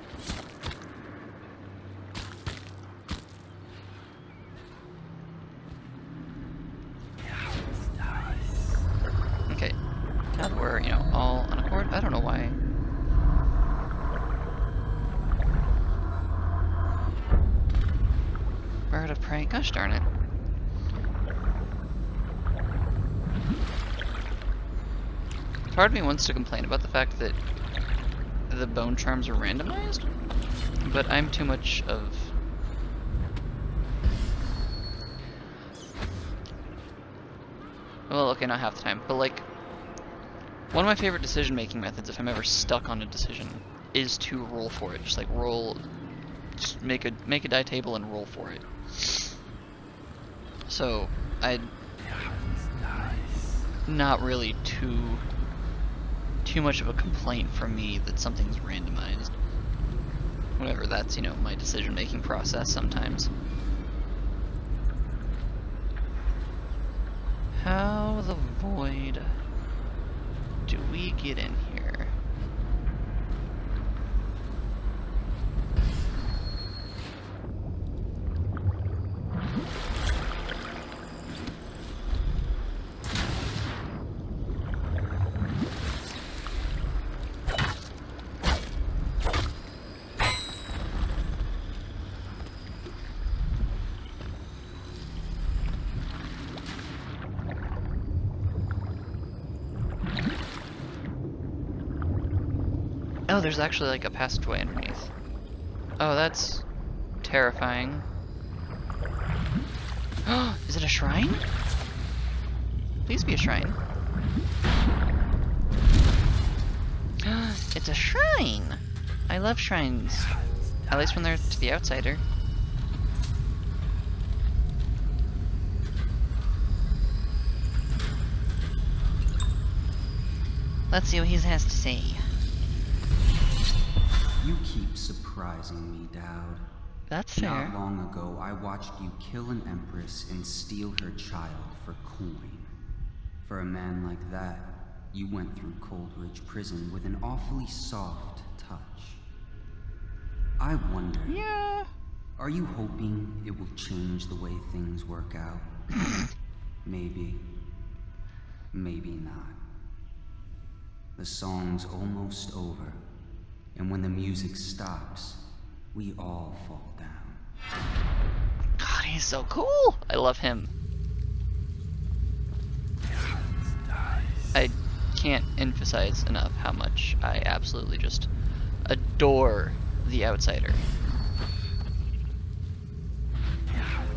Okay, now that we're, you know, all on accord, I don't know why. Bird of prey, gosh darn it. Part of me wants to complain about the fact that the bone charms are randomized, but I'm too much of... Well, okay, not half the time, but like, one of my favorite decision-making methods, if I'm ever stuck on a decision, is to roll for it. Just like roll, just make a die table and roll for it. So, not really too much of a complaint from me that something's randomized. Whatever, that's, you know, my decision-making process sometimes. How the void do we get in here? Oh, there's actually like a passageway underneath. Oh, that's terrifying. Is it a shrine? Please be a shrine. It's a shrine! I love shrines. At least when they're to the outsider. Let's see what he has to say. You keep surprising me, Dowd. That's fair. Not long ago, I watched you kill an empress and steal her child for coin. For a man like that, you went through Coldridge Prison with an awfully soft touch. I wonder... Yeah. Are you hoping it will change the way things work out? Maybe. Maybe not. The song's almost over. And when the music stops, we all fall down. God, he's so cool! I love him. I can't emphasize enough how much I absolutely just adore the outsider.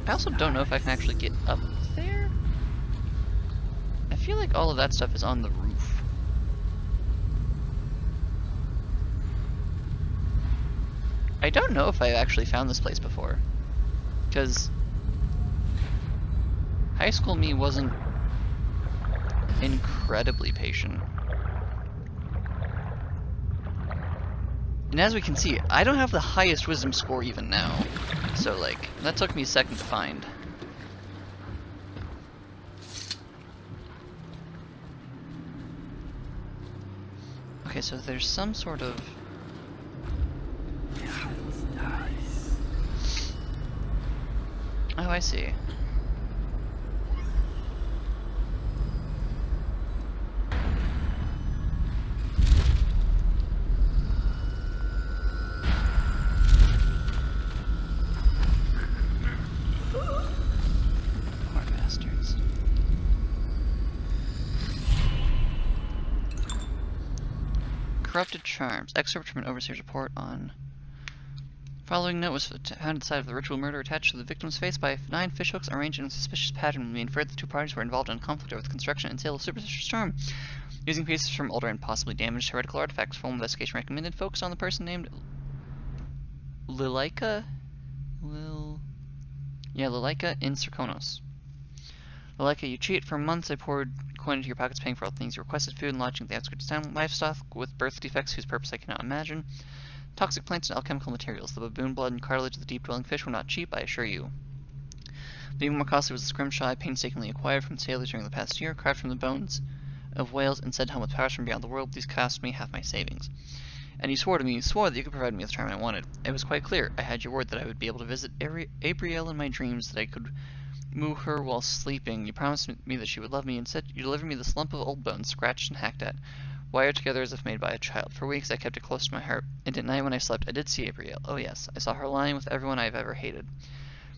I also don't know if I can actually get up there. I feel like all of that stuff is on the roof. I don't know if I actually found this place before, because high school me wasn't incredibly patient. And as we can see, I don't have the highest wisdom score even now, so like, that took me a second to find. Okay, so there's some sort of... Oh, I see. Poor bastards. Corrupted charms. Excerpt from an overseer's report on... Following note was found at the site of the ritual murder attached to the victim's face by 9 fishhooks arranged in a suspicious pattern. When we inferred the two parties were involved in a conflict over the construction and sale of superstitious charm. Using pieces from older and possibly damaged heretical artifacts, full investigation recommended focused on the person named Lilaika? Lilaika in Circonos. Lilaika, you cheat. For months I poured coin into your pockets, paying for all things you requested: food and lodging at the outskirts of town, livestock with birth defects whose purpose I cannot imagine. Toxic plants and alchemical materials. The baboon blood and cartilage of the deep-dwelling fish were not cheap, I assure you. But even more costly was the scrimshaw I painstakingly acquired from sailors during the past year, carved from the bones of whales and said to home with powers from beyond the world. These cost me half my savings. And you swore that you could provide me with the charm I wanted. It was quite clear. I had your word that I would be able to visit Abrielle in my dreams, that I could woo her while sleeping. You promised me that she would love me. Instead, you delivered me this lump of old bones, scratched and hacked at, wired together as if made by a child. For weeks I kept it close to my heart, and at night when I slept I did see Abrielle. Oh yes, I saw her lying with everyone I have ever hated.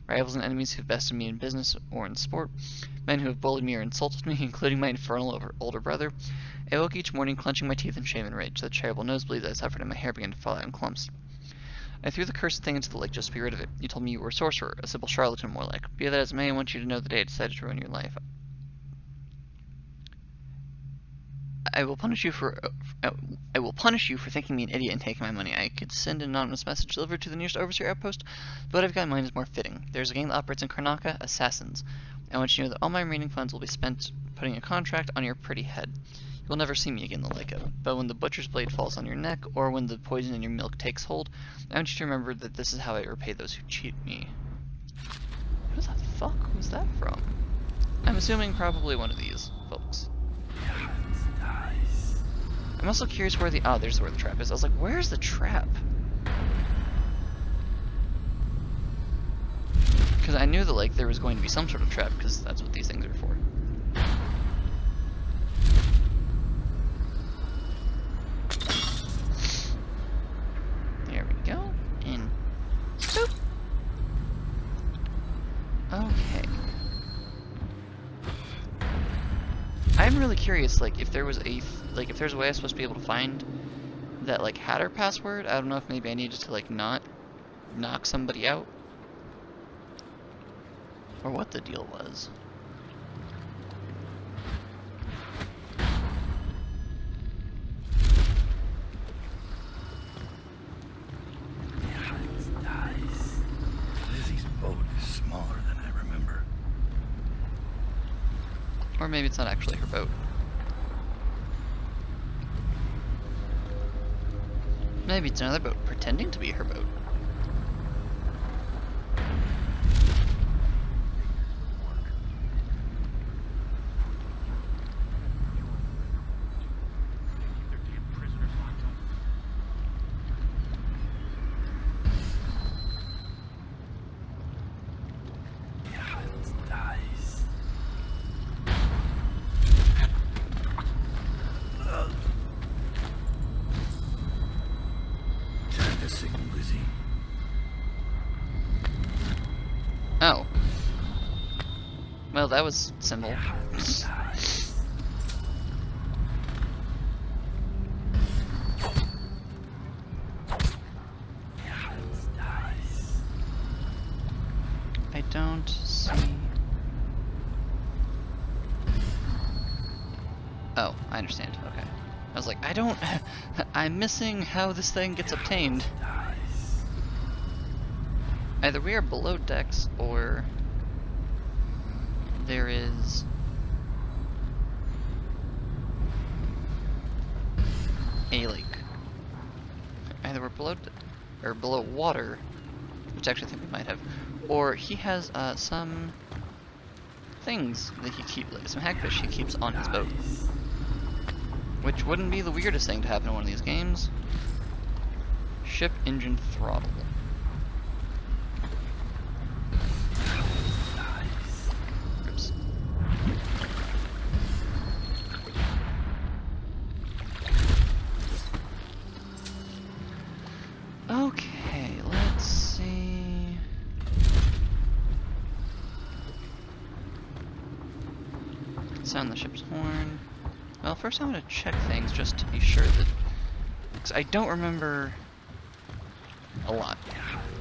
Rivals and enemies who have bested me in business or in sport, men who have bullied me or insulted me, including my infernal older brother. I woke each morning clenching my teeth in shame and rage. The terrible nosebleeds I suffered and my hair began to fall out in clumps. I threw the cursed thing into the lake just to be rid of it. You told me you were a sorcerer, a simple charlatan more like. Be that as it may, I want you to know the day I decided to ruin your life. I will punish you for thinking me an idiot and taking my money. I could send an anonymous message delivered to the nearest overseer outpost, but what I've got in mind is more fitting. There's a gang that operates in Karnaka, Assassins. I want you to know that all my remaining funds will be spent putting a contract on your pretty head. You will never see me again the like of. But when the butcher's blade falls on your neck, or when the poison in your milk takes hold, I want you to remember that this is how I repay those who cheat me. Who the fuck was that from? I'm assuming probably one of these folks. I'm also curious where the... Oh, there's where the trap is. I was like, where's the trap? Because I knew that, like, there was going to be some sort of trap, because that's what these things are for. There we go. And... boop! Okay. I'm really curious, like, if there was a... like, if there's a way I was supposed to be able to find that, like, hatter password. I don't know if maybe I needed to, like, not knock somebody out. Or what the deal was. Lizzie's boat is smaller than I remember. Or maybe it's not actually her boat. Maybe it's another boat pretending to be her boat. Oh. Well, that was simple. I don't see... Oh, I understand. Okay. I was like, I don't... I'm missing how this thing gets obtained. Either we are below decks, or there is a lake. Either we're below or below water, which I actually think we might have, or he has some things that he keeps, like some hagfish he keeps on his boat, which wouldn't be the weirdest thing to happen in one of these games. Ship engine throttle. Okay, let's see. Sound the ship's horn. Well, first I'm going to check things just to be sure that... because I don't remember a lot.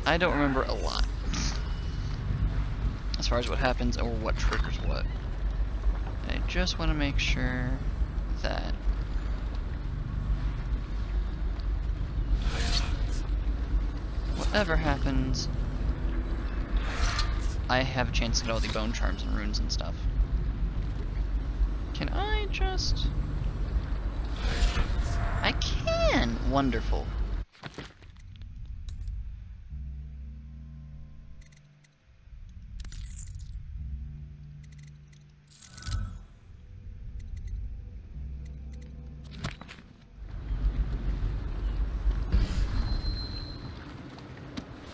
I don't remember a lot. As far as what happens or what triggers what. I just want to make sure that... whatever happens, I have a chance to get all the bone charms and runes and stuff. Can I just... I can! Wonderful.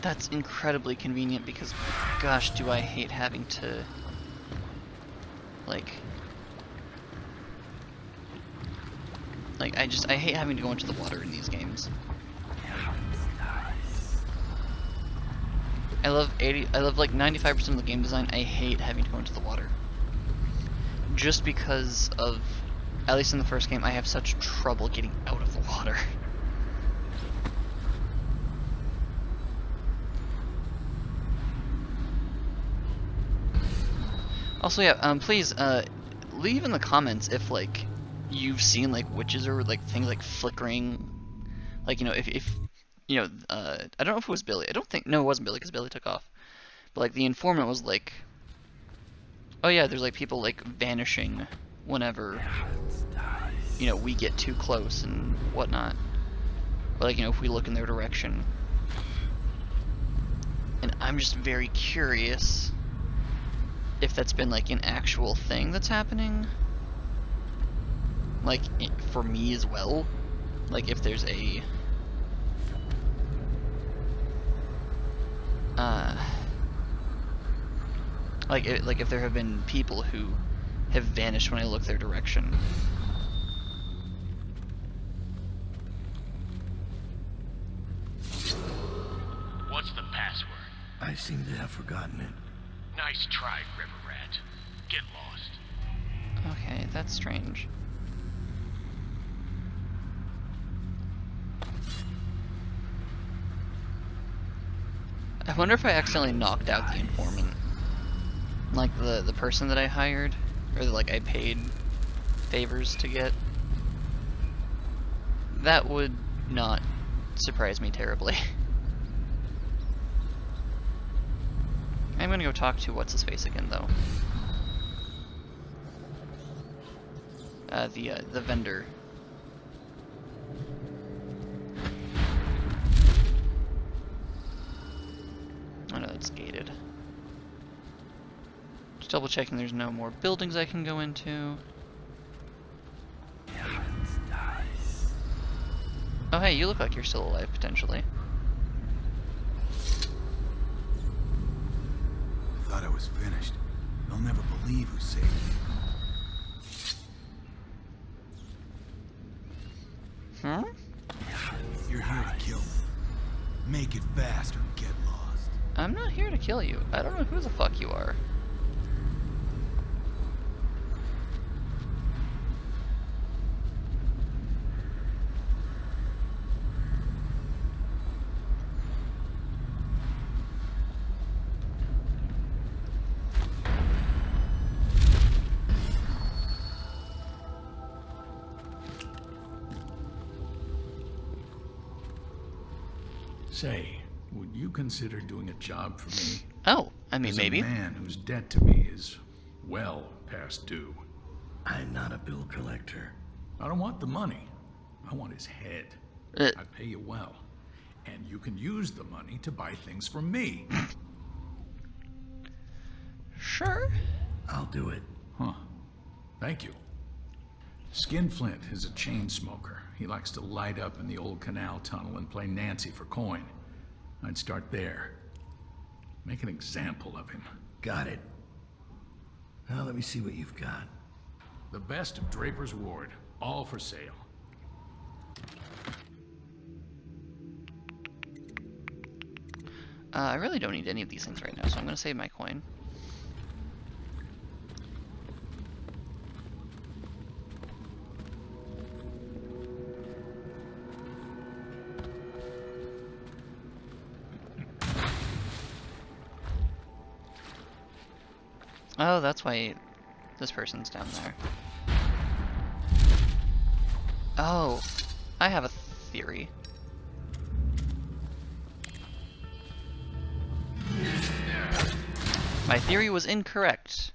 That's incredibly convenient because, gosh, do I hate having to, like, I hate having to go into the water in these games. I love like 95% of the game design. I hate having to go into the water. Just because of, at least in the first game, I have such trouble getting out of the water. Also, yeah, please, leave in the comments if, like, you've seen, like, witches or, like, things like flickering. Like, you know, if you know, I don't know if it was Billy. I don't think, no, it wasn't Billy, because Billy took off. But, like, the informant was, like, Oh yeah, there's like people like vanishing whenever, you know, we get too close and whatnot. Or like, you know, if we look in their direction. And I'm just very curious if that's been like an actual thing that's happening. Like, for me as well. Like, if there's a... like if there have been people who have vanished when I look their direction. What's the password? I seem to have forgotten it. Nice try, River Rat. Get lost. Okay, that's strange. I wonder if I accidentally knocked out the informant. Like the person that I hired, or like I paid favors to get. That would not surprise me terribly. I'm gonna go talk to what's his face again though. The vendor. Oh no, it's gated. Just double checking there's no more buildings I can go into. Oh hey, you look like you're still alive, potentially. I thought I was finished. They'll never believe who saved me. Hmm? You're here to kill me. Make it fast or get lost. I'm not here to kill you. I don't know who the fuck you are. Say, would you consider doing a job for me? Oh, I mean, As maybe. a man whose debt to me is well past due. I'm not a bill collector. I don't want the money. I want his head. Uh. I pay you well. And you can use the money to buy things from me. Sure. I'll do it. Huh. Thank you. Skinflint is a chain smoker. He likes to light up in the old canal tunnel and play Nancy for coin. I'd start there. Make an example of him. Got it. Now let me see what you've got. The best of Draper's Ward, all for sale. I really don't need any of these things right now, so I'm gonna save my coin. Oh, that's why this person's down there. Oh, I have a theory. My theory was incorrect.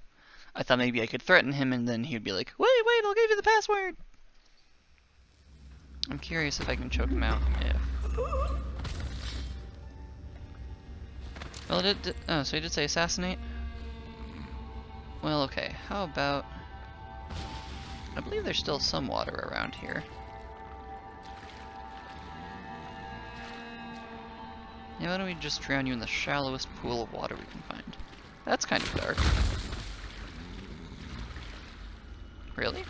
I thought maybe I could threaten him and then he'd be like, wait, I'll give you the password. I'm curious if I can choke him out. If... Well, oh, so he did say assassinate? Well, okay, how about... I believe there's still some water around here. Yeah, why don't we just drown you in the shallowest pool of water we can find? That's kind of dark. Really?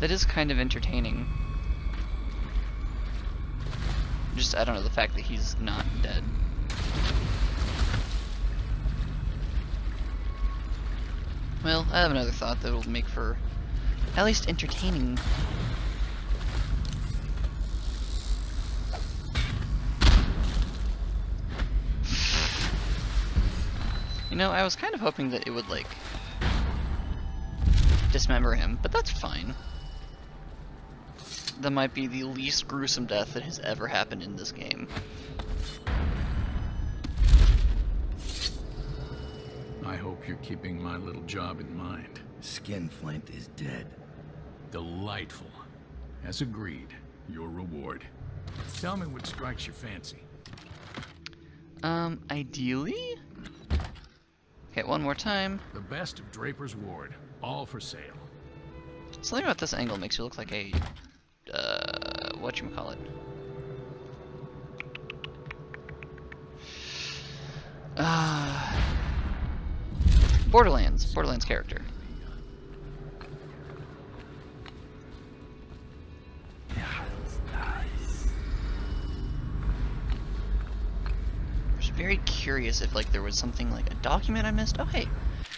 That is kind of entertaining. Just, I don't know, the fact that he's not dead. Well, I have another thought that will make for at least entertaining. You know, I was kind of hoping that it would, like, dismember him, but that's fine. that might be the least gruesome death that has ever happened in this game. I hope you're keeping my little job in mind. Skinflint is dead. Delightful. As agreed, your reward. Tell me what strikes your fancy. Ideally? Okay, one more time. The best of Draper's Ward, all for sale. Something about this angle makes you look like a, whatchamacallit. Borderlands character. I was very curious if like there was something like a document I missed. Oh hey,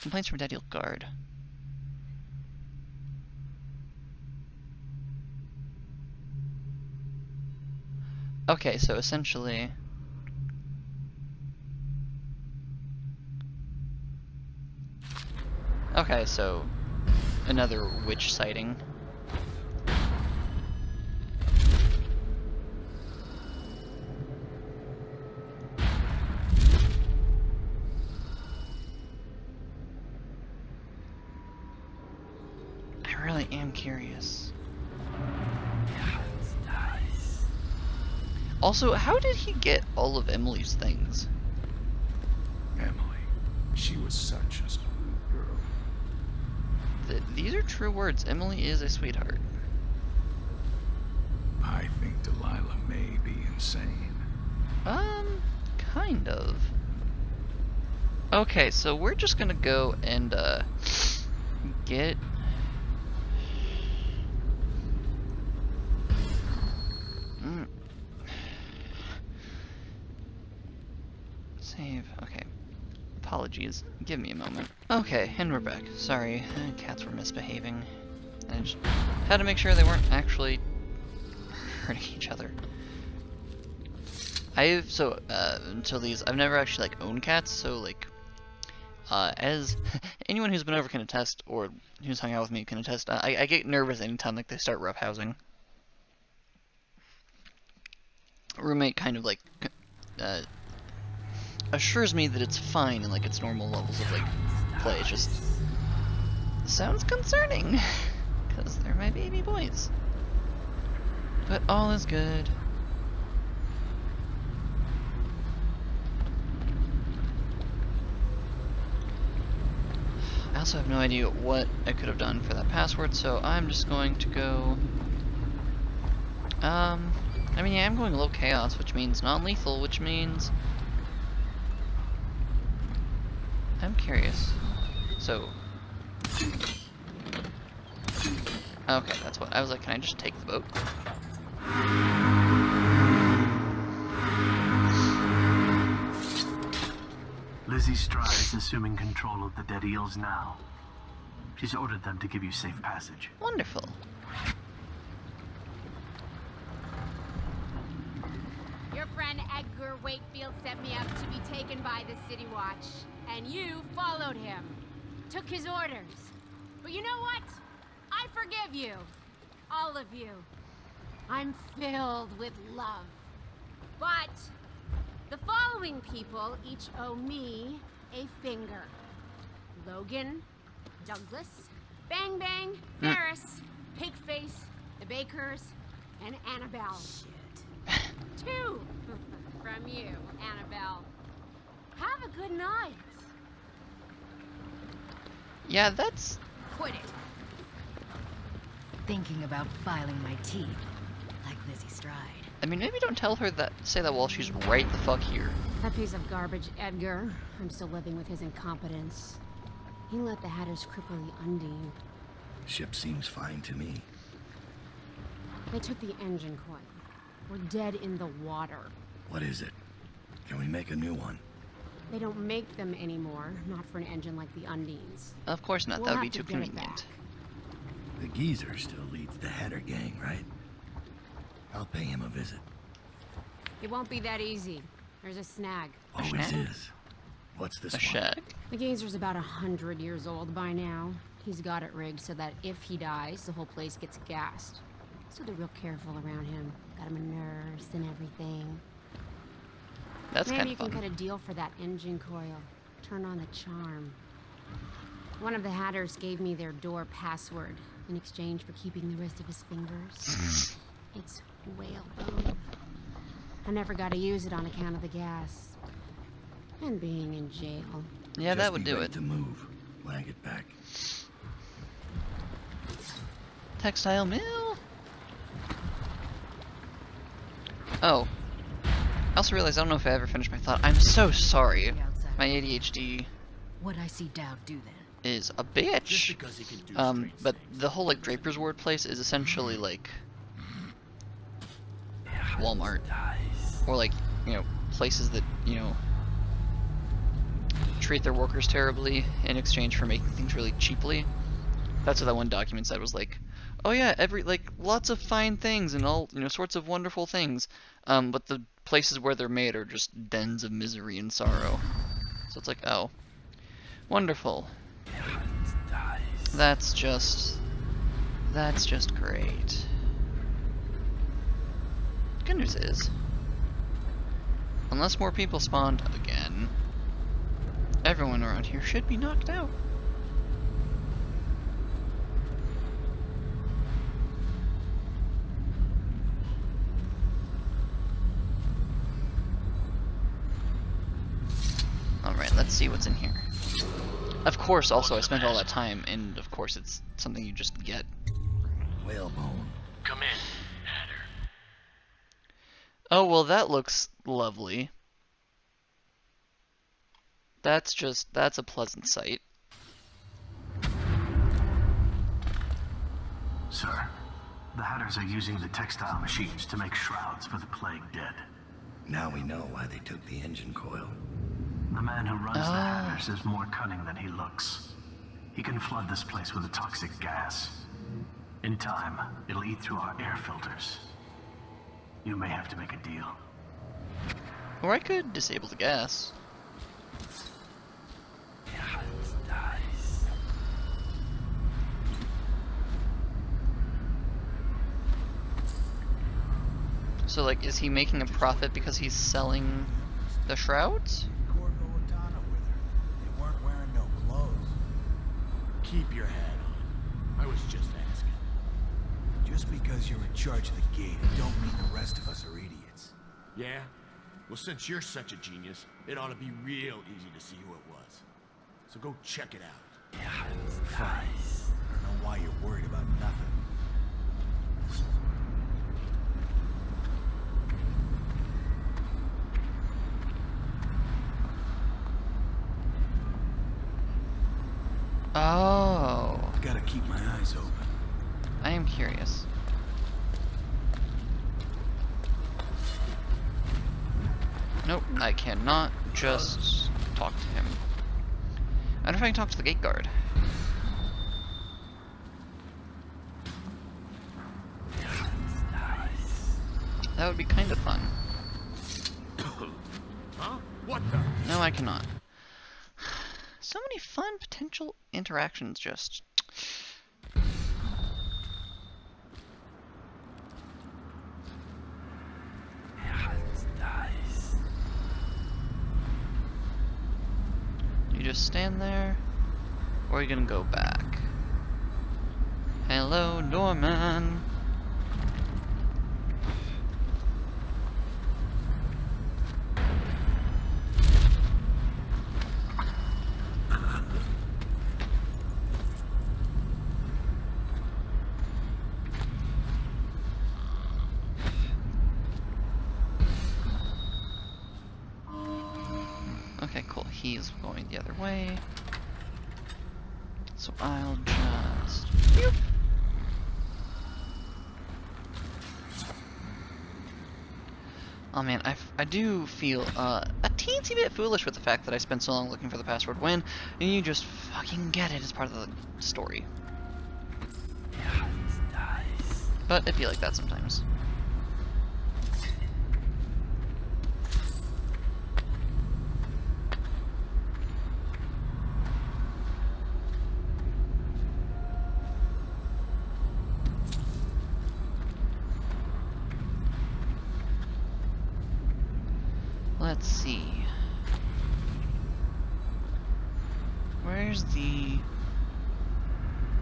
complaints from Daddy Guard. Okay, so essentially okay, so another witch sighting. I really am curious. Also, how did he get all of Emily's things? Emily, she was such a sweet girl. These are true words. Emily is a sweetheart. I think Delilah may be insane. Kind of. Okay, so we're just gonna go and, get... Save, okay. Apologies, give me a moment. Okay, and we're back. Sorry, cats were misbehaving. I just had to make sure they weren't actually hurting each other. Until these, I've never actually, like, owned cats, so, like, as anyone who's been over can attest, or who's hung out with me can attest, I get nervous anytime, like, they start roughhousing. A roommate kind of, like, assures me that it's fine and like its normal levels of like play. It just sounds concerning because they're my baby boys. But all is good. I also have no idea what I could have done for that password, so I'm just going to go. I mean, yeah, I'm going low chaos, which means non-lethal, which means. I'm curious. So. Okay, that's what. I was like, can I just take the boat? Lizzie Stride is assuming control of the Dead Eels now. She's ordered them to give you safe passage. Wonderful. Your friend Edgar Wakefield sent me up to be taken by the City Watch, and you followed him. Took his orders. But you know what? I forgive you. All of you. I'm filled with love. But the following people each owe me a finger. Logan, Douglas, Bang Bang, Ferris, Pigface, the Bakers, and Annabelle. Shit. 2 from you, Annabelle. Have a good night. Yeah, that's... Quit it. Thinking about filing my teeth, like Lizzie Stride. I mean, maybe don't tell her that, say that while she's right the fuck here. That piece of garbage, Edgar. I'm still living with his incompetence. He let the Hatters cripple the Undine. Ship seems fine to me. They took the engine coil. We're dead in the water. What is it? Can we make a new one? They don't make them anymore, not for an engine like the Undine's. Of course not, We'll that would have be to too get it convenient. back. The geezer still leads the Hatter gang, right? I'll pay him a visit. It won't be that easy. There's a snag. Always snag? is. What's this A one? shack? The geezer's about 100 years old by now. He's got it rigged so that if he dies, the whole place gets gassed. So they're real careful around him. Got him a nurse and everything. That's kind Maybe of you can fun. cut a deal for that engine coil. Turn on the charm. One of the Hatters gave me their door password in exchange for keeping the rest of his fingers. It's whalebone. I never got to use it on account of the gas. And being in jail. Yeah, that would do it. To move. Lag it back. Textile mill. Oh. I also realized I don't know if I ever finished my thought. I'm so sorry. My ADHD What'd I see Dowd do then? is a bitch. But the whole like Draper's Ward place is essentially like Walmart, or like, you know, places that, you know, treat their workers terribly in exchange for making things really cheaply. That's what that one document said, was like, oh yeah, lots of fine things and all, you know, sorts of wonderful things, but the places where they're made are just dens of misery and sorrow. So it's like, oh, wonderful. That's just great. Good news is, unless more people spawned again, everyone around here should be knocked out. Alright, let's see what's in here. Of course, also, I spent all that time, and of course it's something you just get. Whalebone. Come in, Hatter. Oh, well, that looks lovely. That's a pleasant sight. Sir, the Hatters are using the textile machines to make shrouds for the plague dead. Now we know why they took the engine coil. The man who runs the Hatters is more cunning than he looks. He can flood this place with a toxic gas. In time, it'll eat through our air filters. You may have to make a deal. Or I could disable the gas. So, like, is he making a profit because he's selling the shrouds? They weren't wearing no clothes. Keep your hat on. I was just asking. Just because you're in charge of the gate, don't mean the rest of us are idiots. Yeah? Well, since you're such a genius, it ought to be real easy to see who it was. So go check it out. Fine. I don't know why you're worried about nothing. Oh. Gotta keep my eyes open. I am curious. Nope, I cannot just talk to him. I wonder if I can talk to the gate guard. That would be kind of fun. Huh? What the? No, I cannot. So many fun potential interactions just. You just stand there, or are you gonna go back? Hello, Norman. Okay, cool. He's going the other way. So I'll just... Boop. Oh man, I do feel a teensy bit foolish with the fact that I spent so long looking for the password when you just fucking get it as part of the story. But I feel like that sometimes. Let's see. Where's the...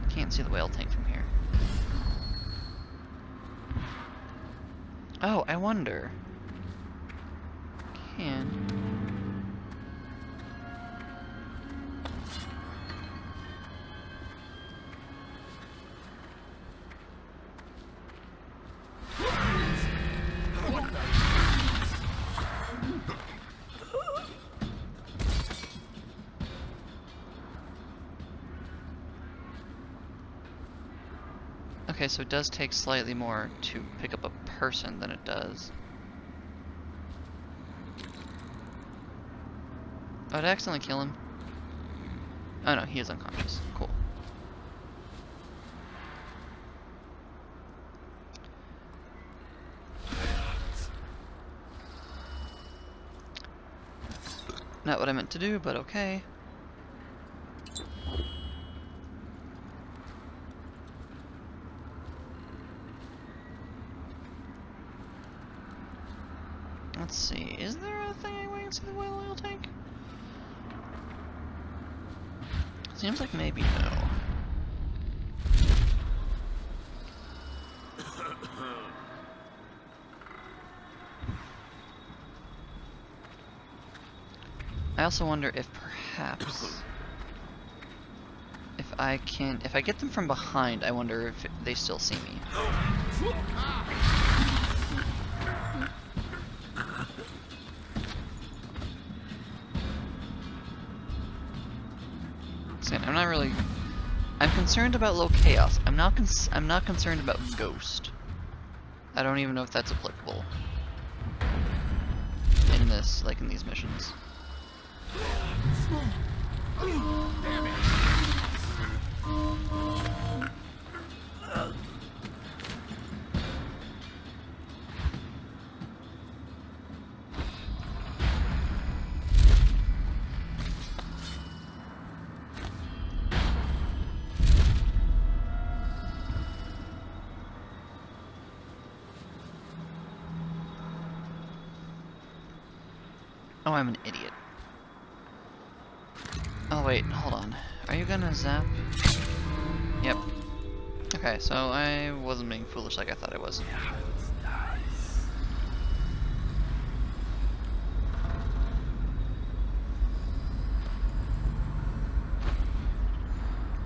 Can't see the whale tank from here. Oh, I wonder. Can... Okay, so it does take slightly more to pick up a person than it does. Oh, did I accidentally kill him? Oh no, he is unconscious. Cool. Not what I meant to do, but okay. Let's see, is there a thing where I can see the whale oil tank? Seems like maybe no. I also wonder if perhaps if I get them from behind, I wonder if they still see me. I'm not really... I'm concerned about low chaos. I'm not concerned about ghost. I don't even know if that's applicable in this, like in these missions. Damn it. Oh, I'm an idiot. Oh wait, hold on. Are you gonna zap? Yep. Okay, so I wasn't being foolish like I thought I was.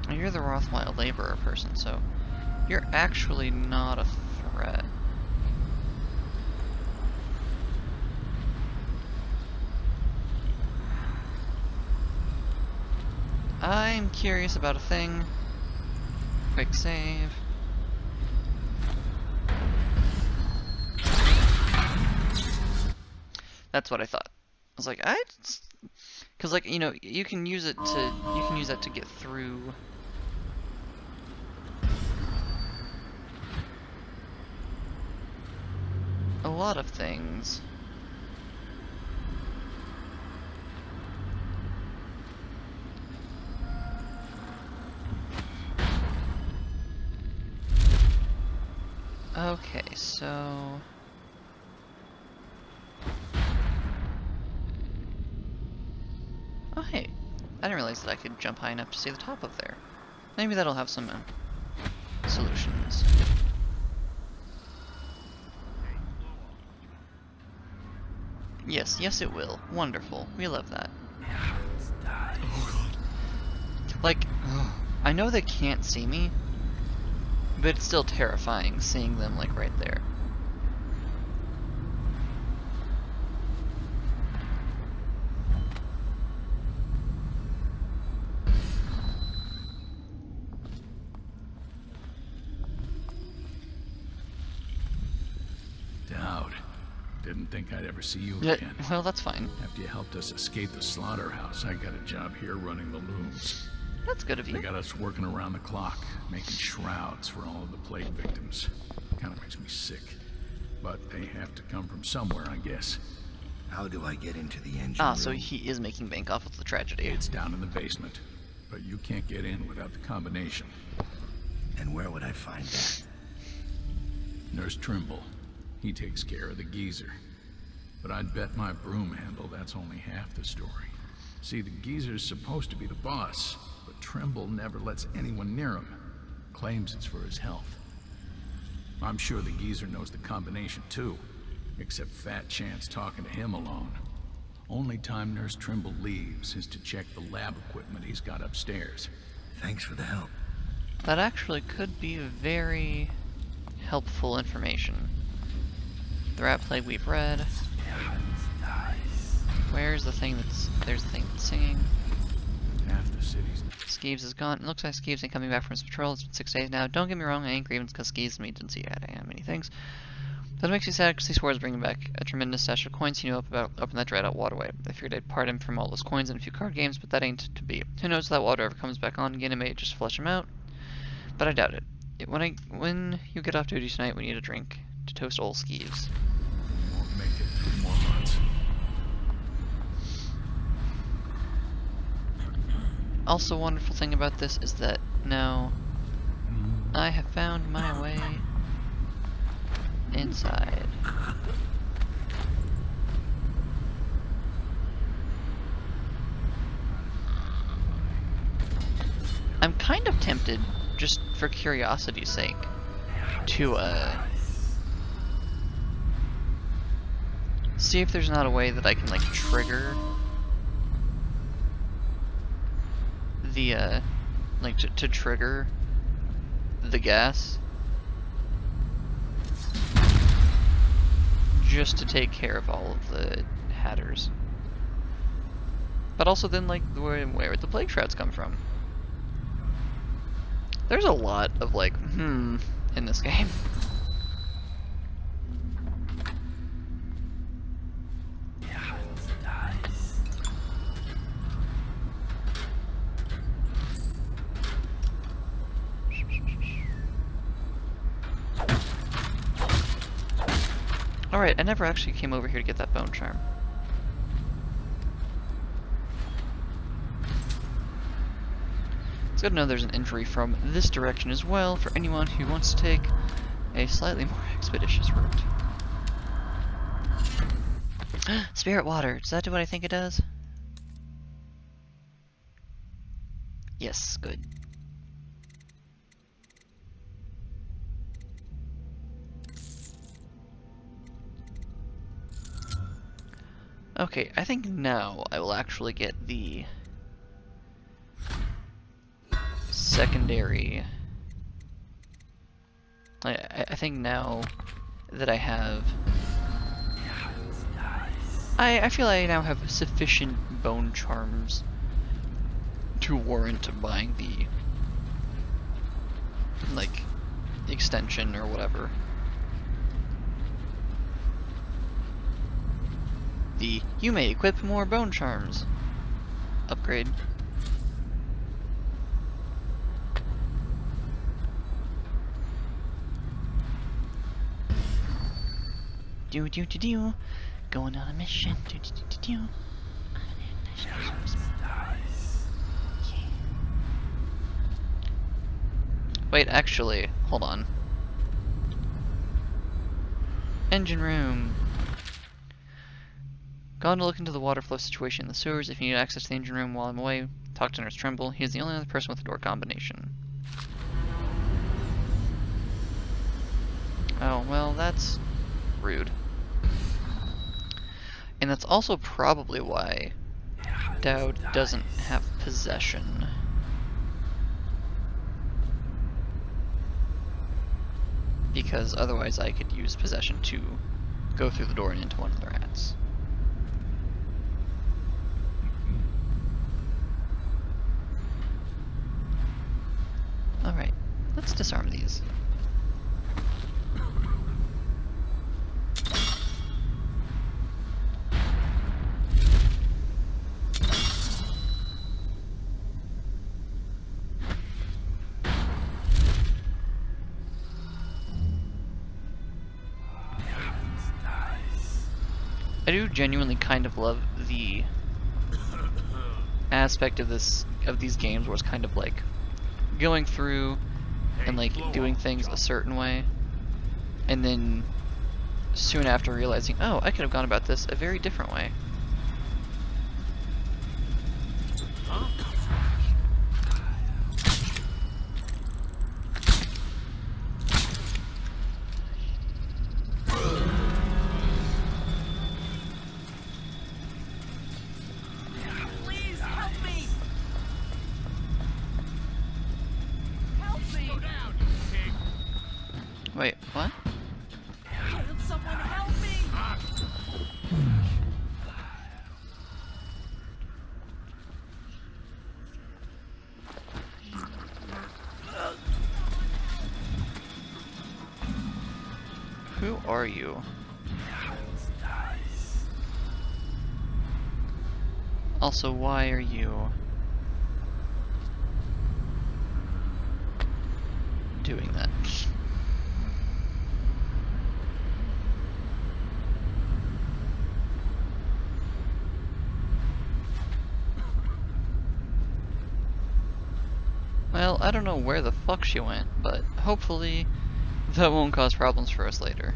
You're the Rothwell laborer person, so you're actually not a threat. I'm curious about a thing. Quick save. That's what I thought. I was like, because like, you know, you can use that to get through a lot of things. Okay, so... Oh, hey. I didn't realize that I could jump high enough to see the top of there. Maybe that'll have some solutions. Yes, yes it will. Wonderful. We love that. Oh god. Like, I know they can't see me, but it's still terrifying seeing them, like, right there. Dowd. Didn't think I'd ever see you Yeah, again. well, that's fine. After you helped us escape the slaughterhouse, I got a job here running the looms. That's good of you. They got us working around the clock, making shrouds for all of the plague victims. Kind of makes me sick. But they have to come from somewhere, I guess. How do I get into the engine Ah, room? so he is making bank off of the tragedy. It's down in the basement. But you can't get in without the combination. And where would I find that? Nurse Trimble. He takes care of the geezer. But I'd bet my broom handle that's only half the story. See, the geezer's supposed to be the boss, but Trimble never lets anyone near him. Claims it's for his health. I'm sure the geezer knows the combination too, except Fat Chance talking to him alone. Only time Nurse Trimble leaves is to check the lab equipment he's got upstairs. Thanks for the help. That actually could be very helpful information. The rat plague we've read. Where's the thing that's... There's the thing that's singing. Half the city's... Skeeves is gone. It looks like Skeeves ain't coming back from his patrol. It's been 6 days now. Don't get me wrong, I ain't grieving because Skeeves and me didn't see many things. But it makes me sad because he swore he was bringing back a tremendous stash of coins he knew up in that dried out waterway. I figured I'd part him from all those coins and a few card games, but that ain't to be. Who knows if that water ever comes back on again, it may just flush him out. But I doubt it. When you get off duty tonight, we need a drink to toast old Skeeves. Won't make it 3 more months. Also, wonderful thing about this is that now I have found my way inside. I'm kind of tempted, just for curiosity's sake, to see if there's not a way that I can like trigger the like to trigger the gas just to take care of all of the hatters. But also then like where would the plague shrouds come from? There's a lot of like in this game. Alright, I never actually came over here to get that bone charm. It's good to know there's an entry from this direction as well for anyone who wants to take a slightly more expeditious route. Spirit water, does that do what I think it does? Yes, good. Okay, I think now I will actually get the secondary. I think now that I have... I feel I now have sufficient bone charms to warrant buying the, like, extension or whatever. The you may equip more bone charms upgrade. Do do do do. Going on a mission. Do do do do do. Wait, actually, hold on. Engine room. Gone to look into the water flow situation in the sewers. If you need access to the engine room while I'm away, talk to Nurse Trimble. He is the only other person with a door combination. Oh, well, that's rude. And that's also probably why Dowd doesn't have possession. Because otherwise I could use possession to go through the door and into one of the rats. Alright, let's disarm these. I do genuinely kind of love the aspect of these games where it's kind of like going through and like doing things a certain way and then soon after realizing, oh, I could have gone about this a very different way. Please help me! Help me! Go down, you pig! Wait, what? Can someone help me? Who are you? Also, why are you doing that? Well, I don't know where the fuck she went, but hopefully that won't cause problems for us later.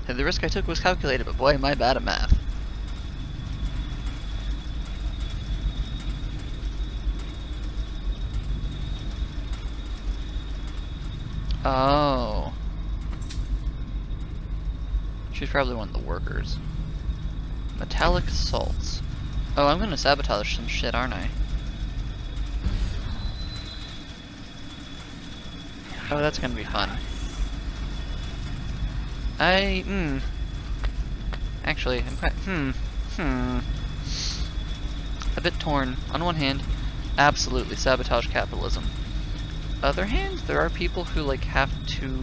The risk I took was calculated, but boy, am I bad at math. Oh. She's probably one of the workers. Metallic salts. Oh, I'm gonna sabotage some shit, aren't I? Oh, that's gonna be fun. Actually, I'm quite, a bit torn. On one hand, absolutely sabotage capitalism. Other hand, there are people who, like, have to...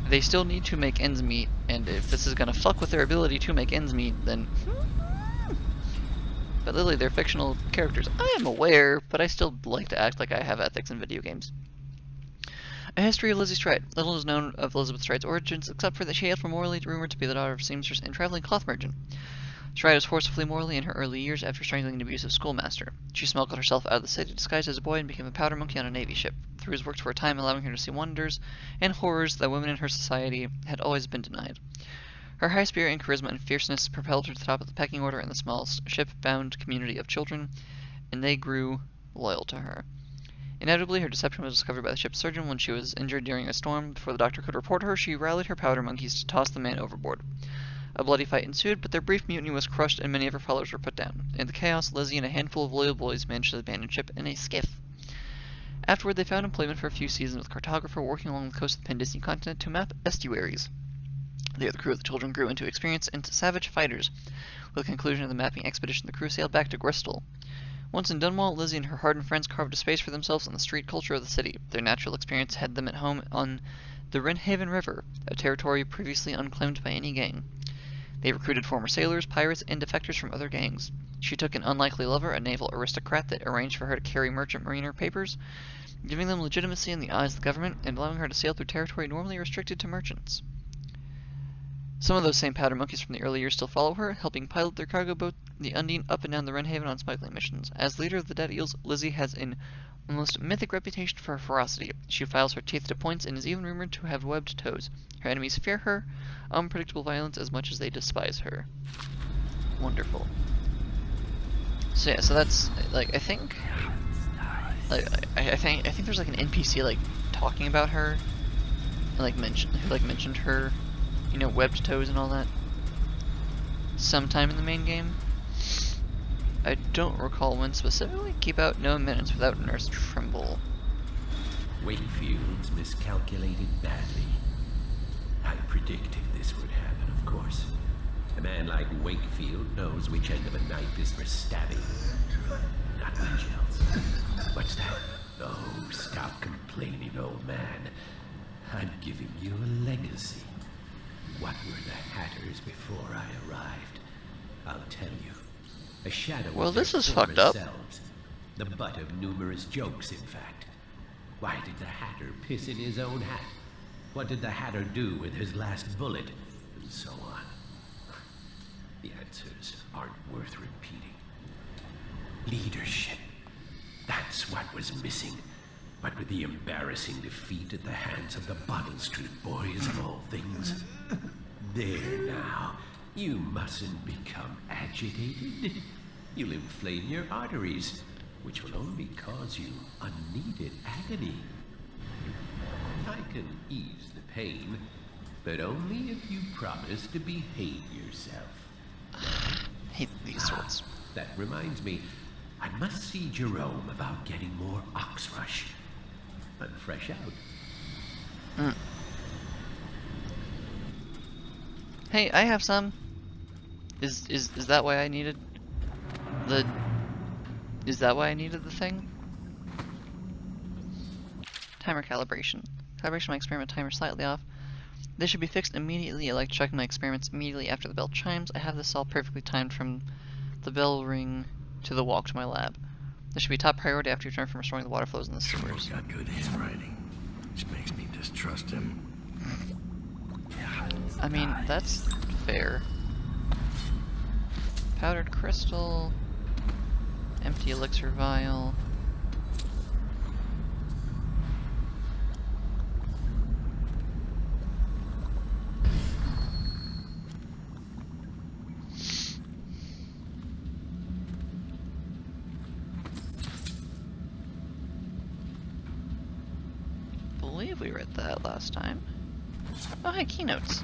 They still need to make ends meet, and if this is gonna fuck with their ability to make ends meet, then... But Lily, they're fictional characters. I am aware, but I still like to act like I have ethics in video games. A history of Lizzie Stride. Little is known of Elizabeth Stride's origins, except for that she hailed from Morley, rumored to be the daughter of a seamstress and traveling cloth merchant. Stride was forcibly Morley in her early years after strangling an abusive schoolmaster. She smuggled herself out of the city disguised as a boy and became a powder monkey on a navy ship. Through his works for a time, allowing her to see wonders and horrors that women in her society had always been denied. Her high spirit and charisma and fierceness propelled her to the top of the pecking order in the small ship-bound community of children, and they grew loyal to her. Inevitably, her deception was discovered by the ship's surgeon when she was injured during a storm. Before the doctor could report her, she rallied her powder monkeys to toss the man overboard. A bloody fight ensued, but their brief mutiny was crushed and many of her followers were put down. In the chaos, Lizzie and a handful of loyal boys managed to abandon ship in a skiff. Afterward, they found employment for a few seasons with a cartographer working along the coast of the Pandician continent to map estuaries. There, the crew of the children grew into experienced and savage fighters. With the conclusion of the mapping expedition, the crew sailed back to Bristol. Once in Dunwall, Lizzie and her hardened friends carved a space for themselves in the street culture of the city. Their natural experience had them at home on the Wrenhaven River, a territory previously unclaimed by any gang. They recruited former sailors, pirates, and defectors from other gangs. She took an unlikely lover, a naval aristocrat that arranged for her to carry merchant mariner papers, giving them legitimacy in the eyes of the government and allowing her to sail through territory normally restricted to merchants. Some of those same powder monkeys from the early years still follow her, helping pilot their cargo boat, the Undine, up and down the Wrenhaven on smuggling missions. As leader of the Dead Eels, Lizzie has an almost mythic reputation for her ferocity. She files her teeth to points and is even rumored to have webbed toes. Her enemies fear her unpredictable violence as much as they despise her. Wonderful. So yeah, so that's like I think there's like an NPC like talking about her, and like mentioned her, you know, webbed toes and all that sometime in the main game. I don't recall when specifically. Keep out no minutes without Nurse Trimble. Wakefield's miscalculated badly. I predicted this would happen, of course. A man like Wakefield knows which end of a knife is for stabbing, not much else. What's that? Oh, stop complaining, old man. I'm giving you a legacy. What were the Hatters before I arrived? I'll tell you. A shadow well, of this their is former fucked up. selves. The butt of numerous jokes, in fact. Why did the Hatter piss in his own hat? What did the Hatter do with his last bullet? And so on. The answers aren't worth repeating. Leadership. That's what was missing. What with the embarrassing defeat at the hands of the Bottle Street Boys of all things. There now. You mustn't become agitated. You'll inflame your arteries, which will only cause you unneeded agony. I can ease the pain, but only if you promise to behave yourself. Hate these sorts. That reminds me, I must see Jerome about getting more OXRUSH. I'm fresh out. Hey, I have some. Is that why I needed the... Is that why I needed the thing? Timer calibration. Calibration of my experiment timer slightly off. This should be fixed immediately. I like checking my experiments immediately after the bell chimes. I have this all perfectly timed from the bell ring to the walk to my lab. This should be top priority after you return from restoring the water flows in the sewers. He's got good handwriting, which makes me distrust him. I mean, that's fair. Powdered crystal, empty elixir vial. I believe we read that last time. Oh, hey, keynotes.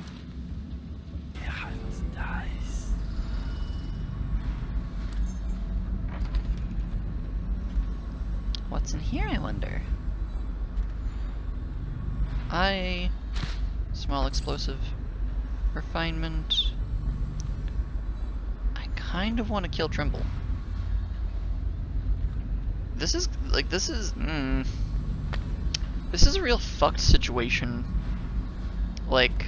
What's in here, I wonder? Small explosive refinement. I kind of want to kill Trimble. This is a real fucked situation. Like,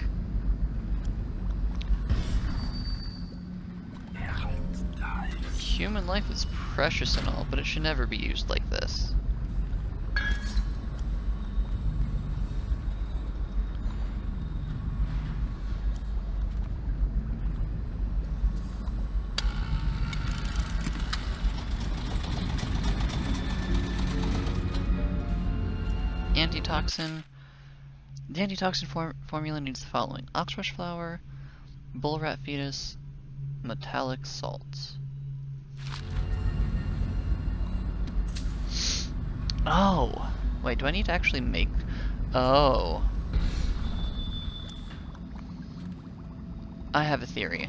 human life is precious and all, but it should never be used like this. Antitoxin. The antitoxin formula needs the following: oxrush flower, bull rat fetus, metallic salts. Oh! Wait, do I need to actually make... Oh. I have a theory.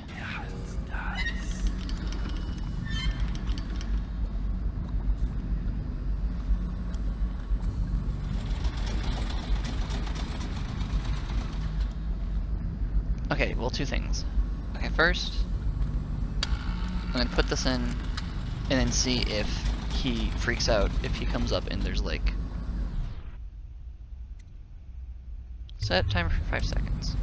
Okay, well, two things. Okay, first, I'm gonna put this in, and then see if he freaks out if he comes up and there's like... Set timer for 5 seconds.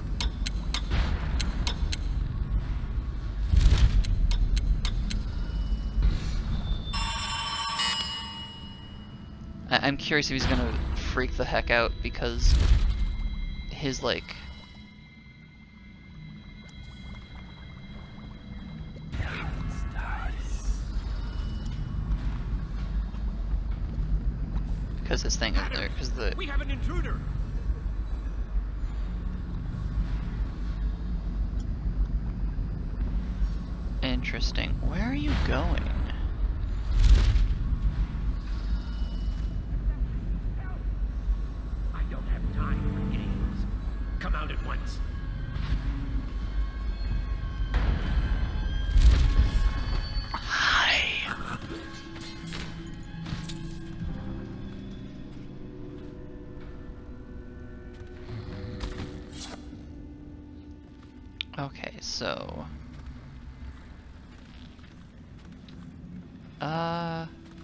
I'm curious if he's gonna freak the heck out because his like... Because his thing is there, because the... We have an intruder! Interesting. Where are you going? I don't have time for games. Come out at once. Hi. Okay, so...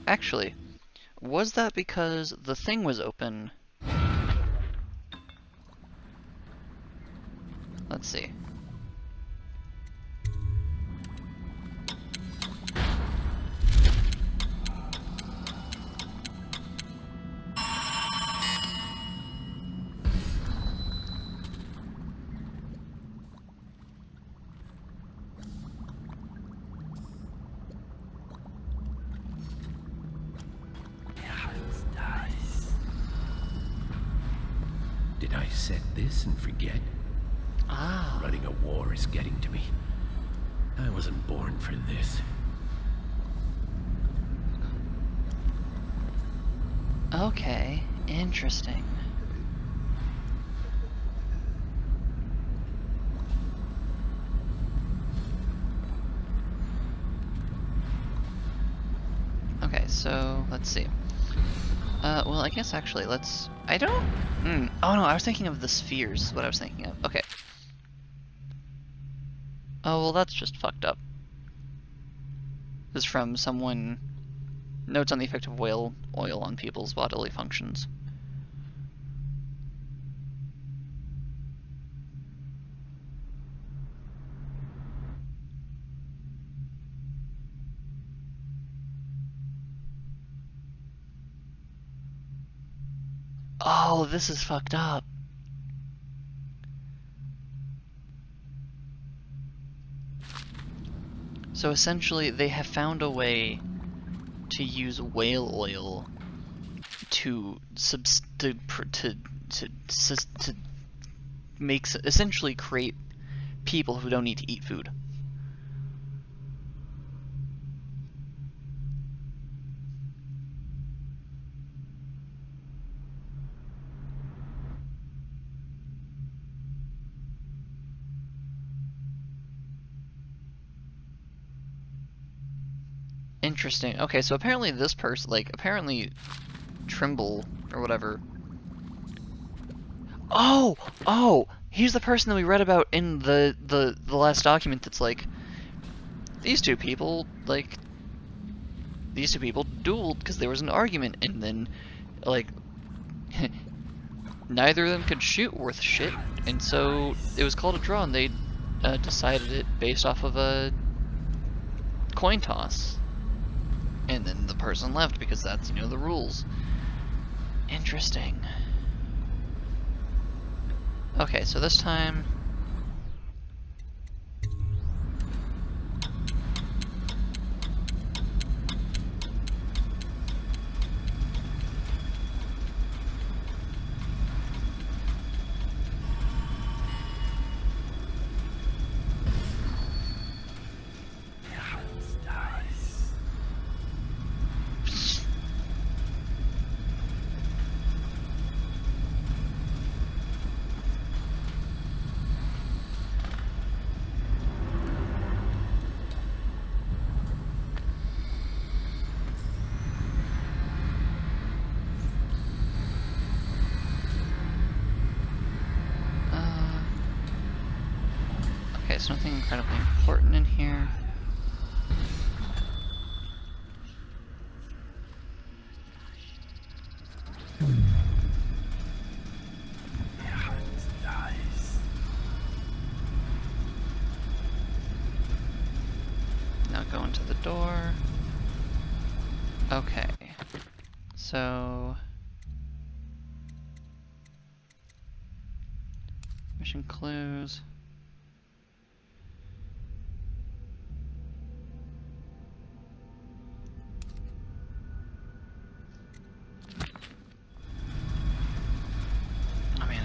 Actually, was that because the thing was open? Let's see. set this and forget? Ah. Running a war is getting to me. I wasn't born for this. Okay, interesting. Okay, so let's see. Well, I guess actually let's. I don't. Oh no, I was thinking of the spheres. Is what I was thinking of. Okay. Oh well, that's just fucked up. This is from someone. Notes on the effect of whale oil on people's bodily functions. Oh, this is fucked up. So essentially, they have found a way to use whale oil to make essentially create people who don't need to eat food. Interesting. Okay, so apparently this person, like, apparently Trimble, or whatever. Oh! He's the person that we read about in the last document that's like, these two people dueled because there was an argument, and then, like, neither of them could shoot worth shit, and so it was called a draw, and they decided it based off of a coin toss. And then the person left because that's, you know, the rules. Interesting. Okay, so this time... Okay, so nothing incredibly important in here. Now go into the door. Okay. So... mission clues.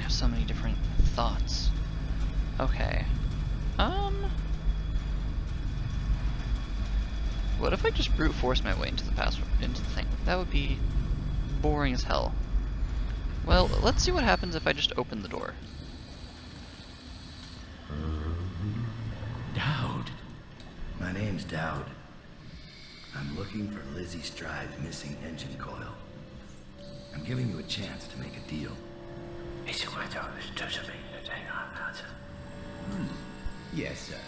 So many different thoughts. Okay. What if I just brute force my way into the password, into the thing? That would be boring as hell. Well, let's see what happens if I just open the door. Dowd. My name's Dowd. I'm looking for Lizzie Stride's missing engine coil. I'm giving you a chance to make a deal. Yes, sir.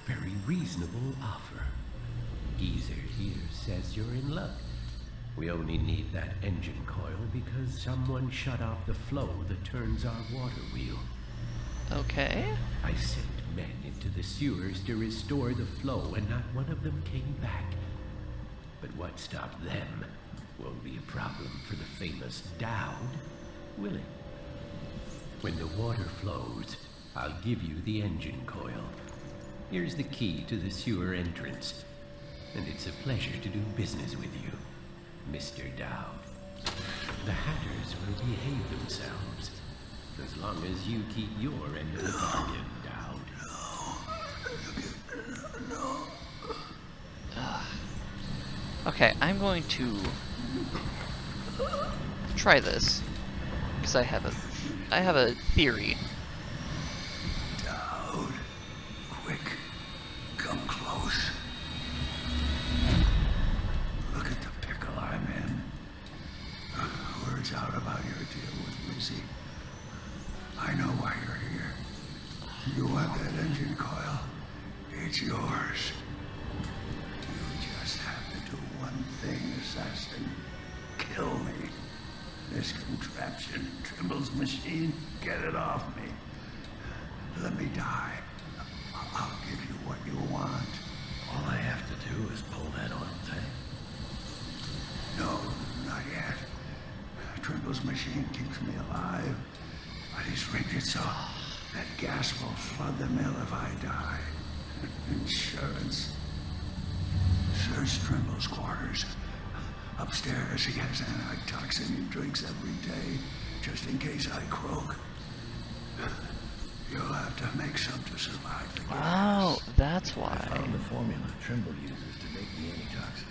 Very reasonable offer. Geezer here says you're in luck. We only need that engine coil because someone shut off the flow that turns our water wheel. Okay. I sent men into the sewers to restore the flow, and not one of them came back. But what stopped them won't be a problem for the famous Dowd, will it? When the water flows, I'll give you the engine coil. Here's the key to the sewer entrance. And it's a pleasure to do business with you, Mr. Dowd. The Hatters will behave themselves. As long as you keep your end of the bargain, Dowd. Okay, I'm going to try this because I have a theory. Dowd, quick, come close. Look at the pickle I'm in. Words out about your deal with Lizzie. I know why you're here. You want that engine coil? It's yours. You just have to do one thing, assassin. Kill me. This contraption, Trimble's machine, get it off me. Let me die. I'll give you what you want. All I have to do is pull that oil tank. No, not yet. Trimble's machine keeps me alive, but he's rigged it so that gas will flood the mill if I die. Insurance. Search Trimble's quarters. Upstairs, he has antitoxin he drinks every day, just in case I croak. You'll have to make some to survive the gas. Oh, that's why. I found the formula Trimble uses to make the antitoxin.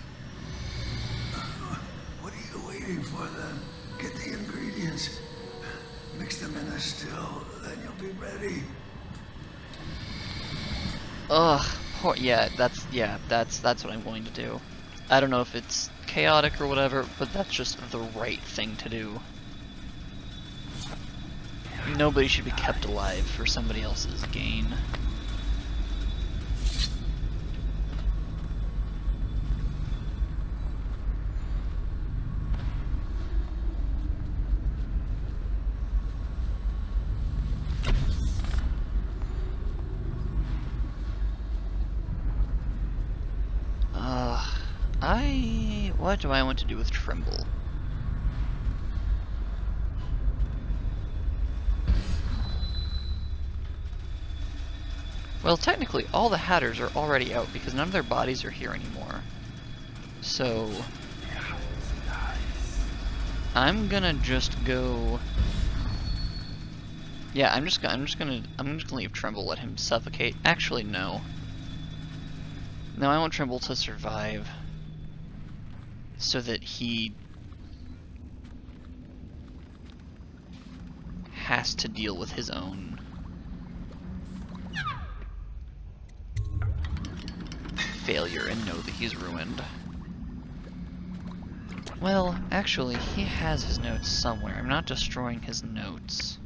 What are you waiting for then? Get the ingredients. Mix them in a still, then you'll be ready. Ugh, that's what I'm going to do. I don't know if it's chaotic or whatever, but that's just the right thing to do. Nobody should be kept alive for somebody else's gain. What do I want to do with Trimble? Well, technically, all the Hatters are already out because none of their bodies are here anymore. So I'm gonna just go. Yeah, I'm just gonna leave Trimble, let him suffocate. Actually, no. No, I want Trimble to survive, so that he has to deal with his own failure and know that he's ruined. Well, actually, he has his notes somewhere. I'm not destroying his notes.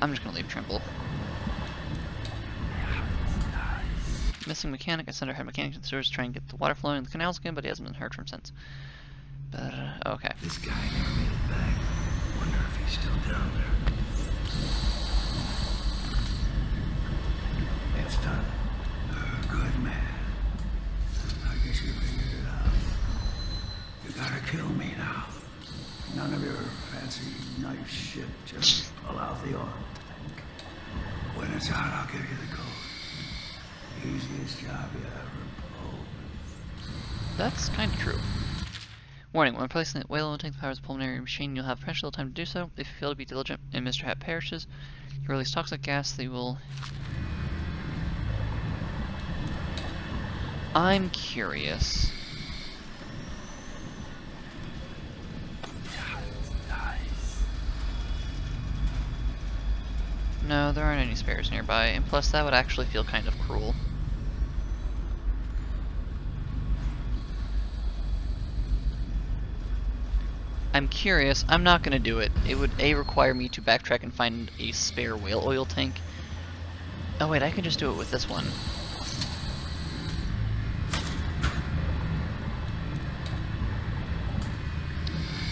I'm just gonna leave Trimble. Missing mechanic. I sent our head mechanic to the sewers to try and get the water flowing in the canals again, but he hasn't been heard from since. But, okay. This guy never made it back. Wonder if he's still down there. It's done. Good man. I guess you figured it out. You gotta kill me now. None of your fancy knife shit. Just pull out the oil tank. When it's out, I'll give you the code. Easiest job you ever pulled. That's kind of true. Warning, when placing the whale and take the powers of the pulmonary machine, you'll have precious little time to do so. If you fail to be diligent and Mr. Hat perishes, you release toxic gas that will... I'm curious. No, there aren't any spares nearby, and plus that would actually feel kind of cruel. I'm curious. I'm not going to do it. It would A, require me to backtrack and find a spare whale oil tank. Oh wait, I can just do it with this one.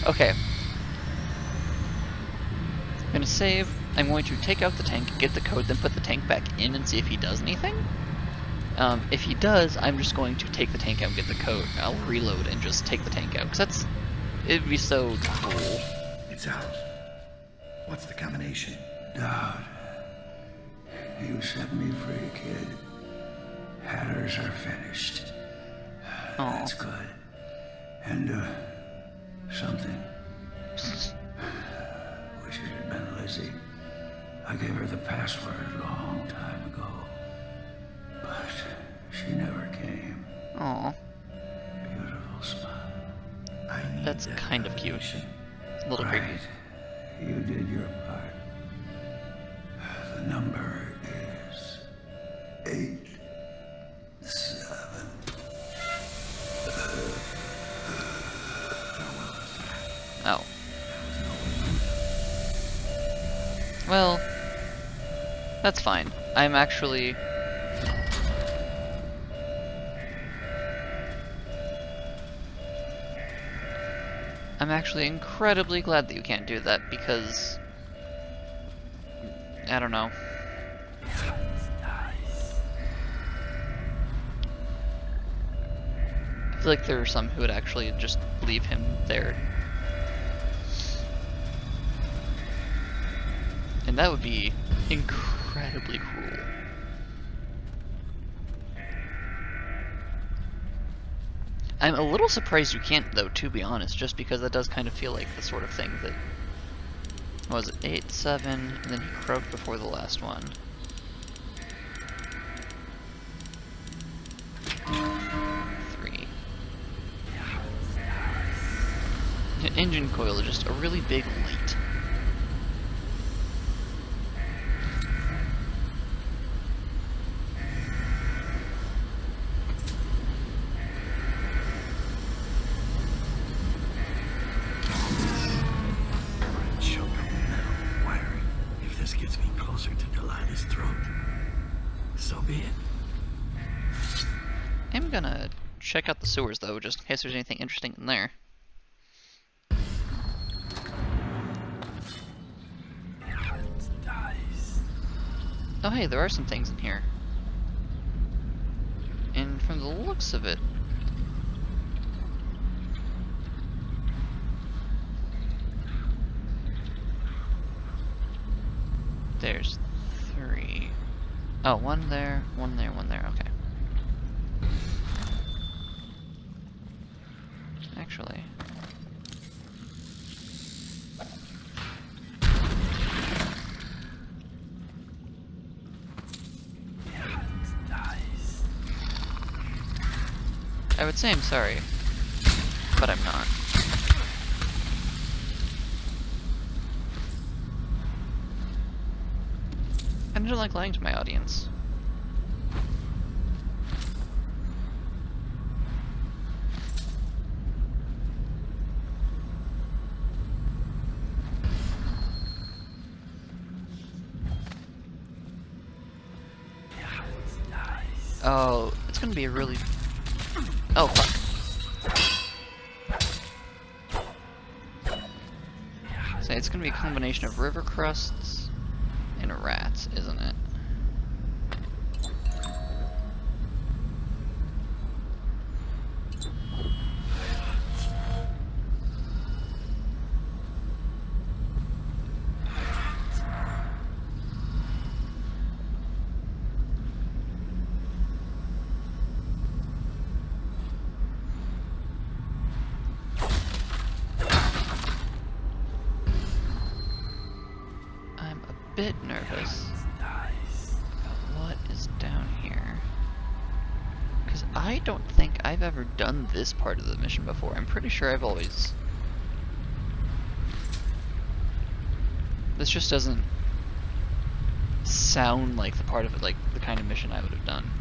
Okay. I'm going to save. I'm going to take out the tank, get the code, then put the tank back in and see if he does anything. If he does, I'm just going to take the tank out and get the code. I'll reload and just take the tank out, because it'd be so cool. It's out. What's the combination? Dowd. You set me free, kid. Hatters are finished. Aw. That's good. And, something. Wish it had been Lizzie. I gave her the password a long time ago. But she never came. Aw. Beautiful smile. That's kind of cute. A little creepy. Right. You did your part. The number is 8, 7. Oh. Well, that's fine. I'm actually... incredibly glad that you can't do that, because... I don't know. I feel like there are some who would actually just leave him there. And that would be incredibly cruel. I'm a little surprised you can't, though, to be honest, just because that does kind of feel like the sort of thing that... What was it? 8, 7, and then he croaked before the last one. 3. Engine coil is just a really big light. I'm gonna check out the sewers, though, just in case there's anything interesting in there. Oh hey, there are some things in here. And from the looks of it... There's 3. Oh, one there, one there, one there, okay. Actually... I would say I'm sorry, but I'm not. I don't like lying to my audience. Oh, it's gonna be a really... Oh, fuck. So it's gonna be a combination of river crusts and rats, isn't it? Bit nervous about what is down here, because I don't think I've ever done this part of the mission before. I'm pretty sure I've always... This just doesn't sound like the part of it, like the kind of mission I would have done.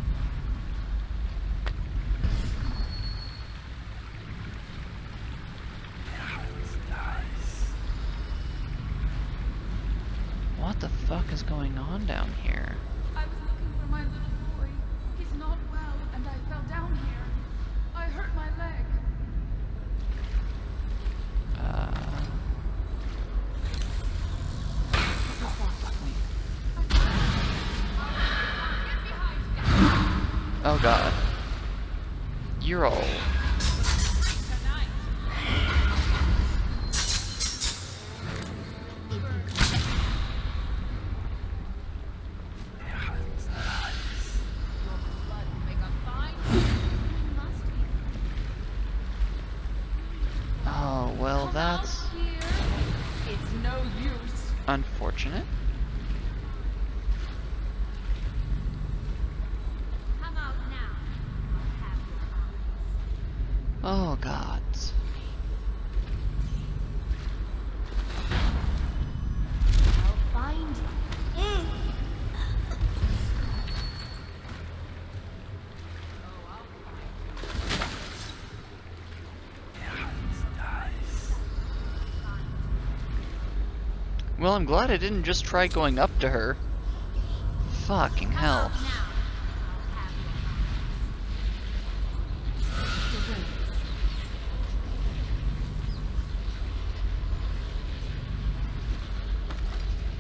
What the fuck is going on down here? I was looking for my little boy. He's not well, and I fell down here. I hurt my leg. Oh god. You're all... Unfortunate. Come out now. I'll have your eyes. Oh, gods. I'll find you. Well, I'm glad I didn't just try going up to her. Fucking hell.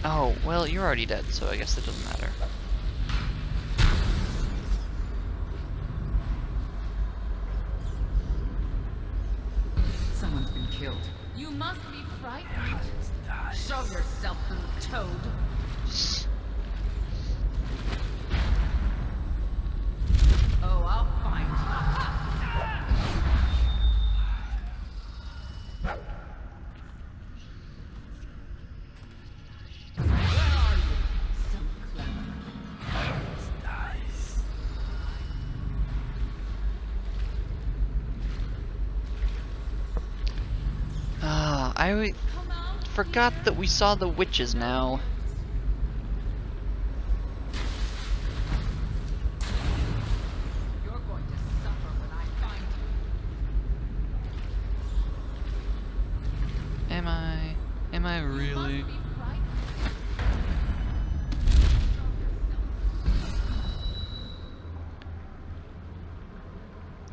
Oh, well, you're already dead, so I guess it doesn't matter. Someone's been killed. You must be frightened. Show yourself, little toad. Oh, I'll find you. Where are you? So clever. I forgot that we saw the witches now. You're going to suffer when I find you. Am I really? Must be frightened.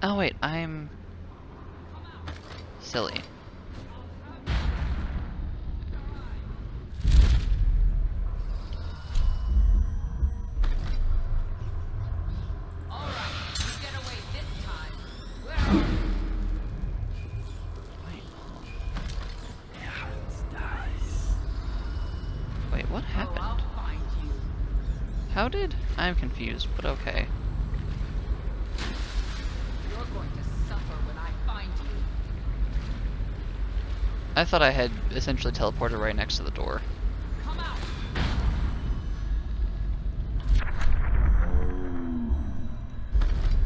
Oh wait, I'm silly. Wait, what happened? I'll find you. How did? I'm confused, but okay. You're going to suffer when I find you. I thought I had essentially teleported right next to the door. Come out.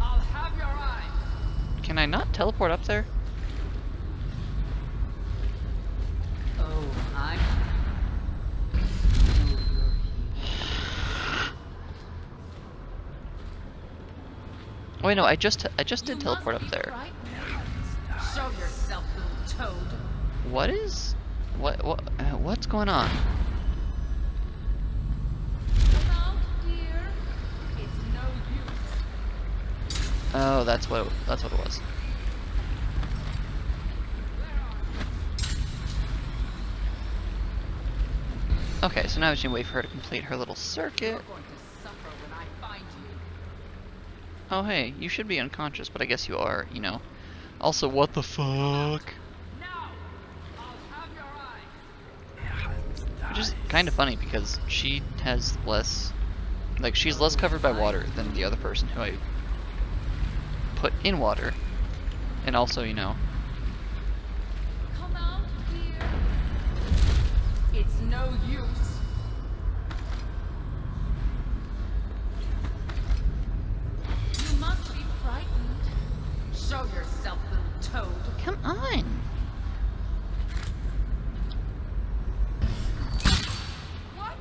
I'll have your eye. Can I not teleport up there? Oh, I'm... Oh wait, no, I just did You teleport must up be there. frightened. Show yourself, little toad. What is? What's going on? Come out, dear. It's no use. Oh, that's what it was. Okay, so now I just need to wait for her to complete her little circuit. You're going to suffer when I find you. Oh hey, you should be unconscious, but I guess you are, you know. Also, what the fuck? Now, I'll have your eye. Which is kind of funny because she has less, like she's less covered by water than the other person who I put in water. And also, you know. Come out, dear. It's no use. You must be frightened. Show yourself, little toad. Come on. What?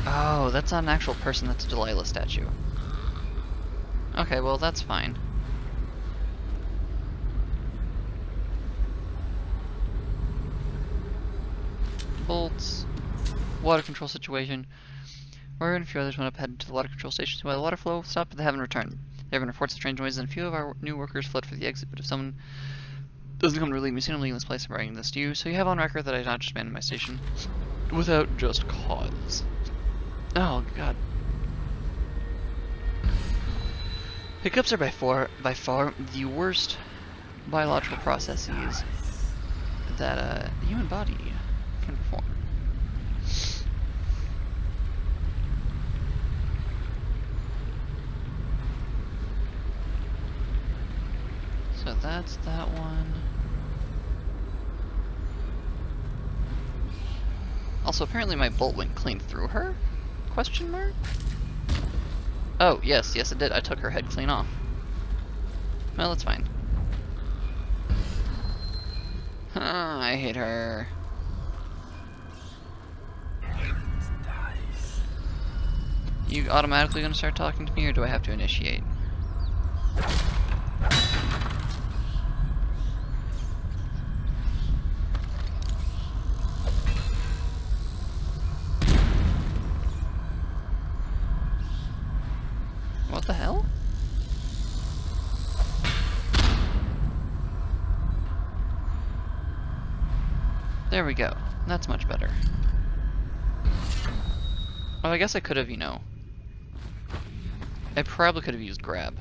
Oh, that's not an actual person, that's a Delilah statue. Okay, well that's fine. Bolts. Water control situation. Warrior and a few others went up headed to the water control station. While the water flow stopped, but they haven't returned. There have been reports of strange noises, and a few of our new workers fled for the exit, but if someone doesn't come to relieve me soon, I'm leaving this place and bringing this to you, so you have on record that I did not just abandon my station without just cause. Oh, God. Hiccups are by far the worst biological processes that the human body can perform. that's that one. Also, apparently my bolt went clean through her? Question mark? Oh, yes, yes it did. I took her head clean off. Well, that's fine. I hate her. You automatically gonna start talking to me, or do I have to initiate? What the hell? There we go. That's much better. Oh, I guess I could have, you know. I probably could have used grab.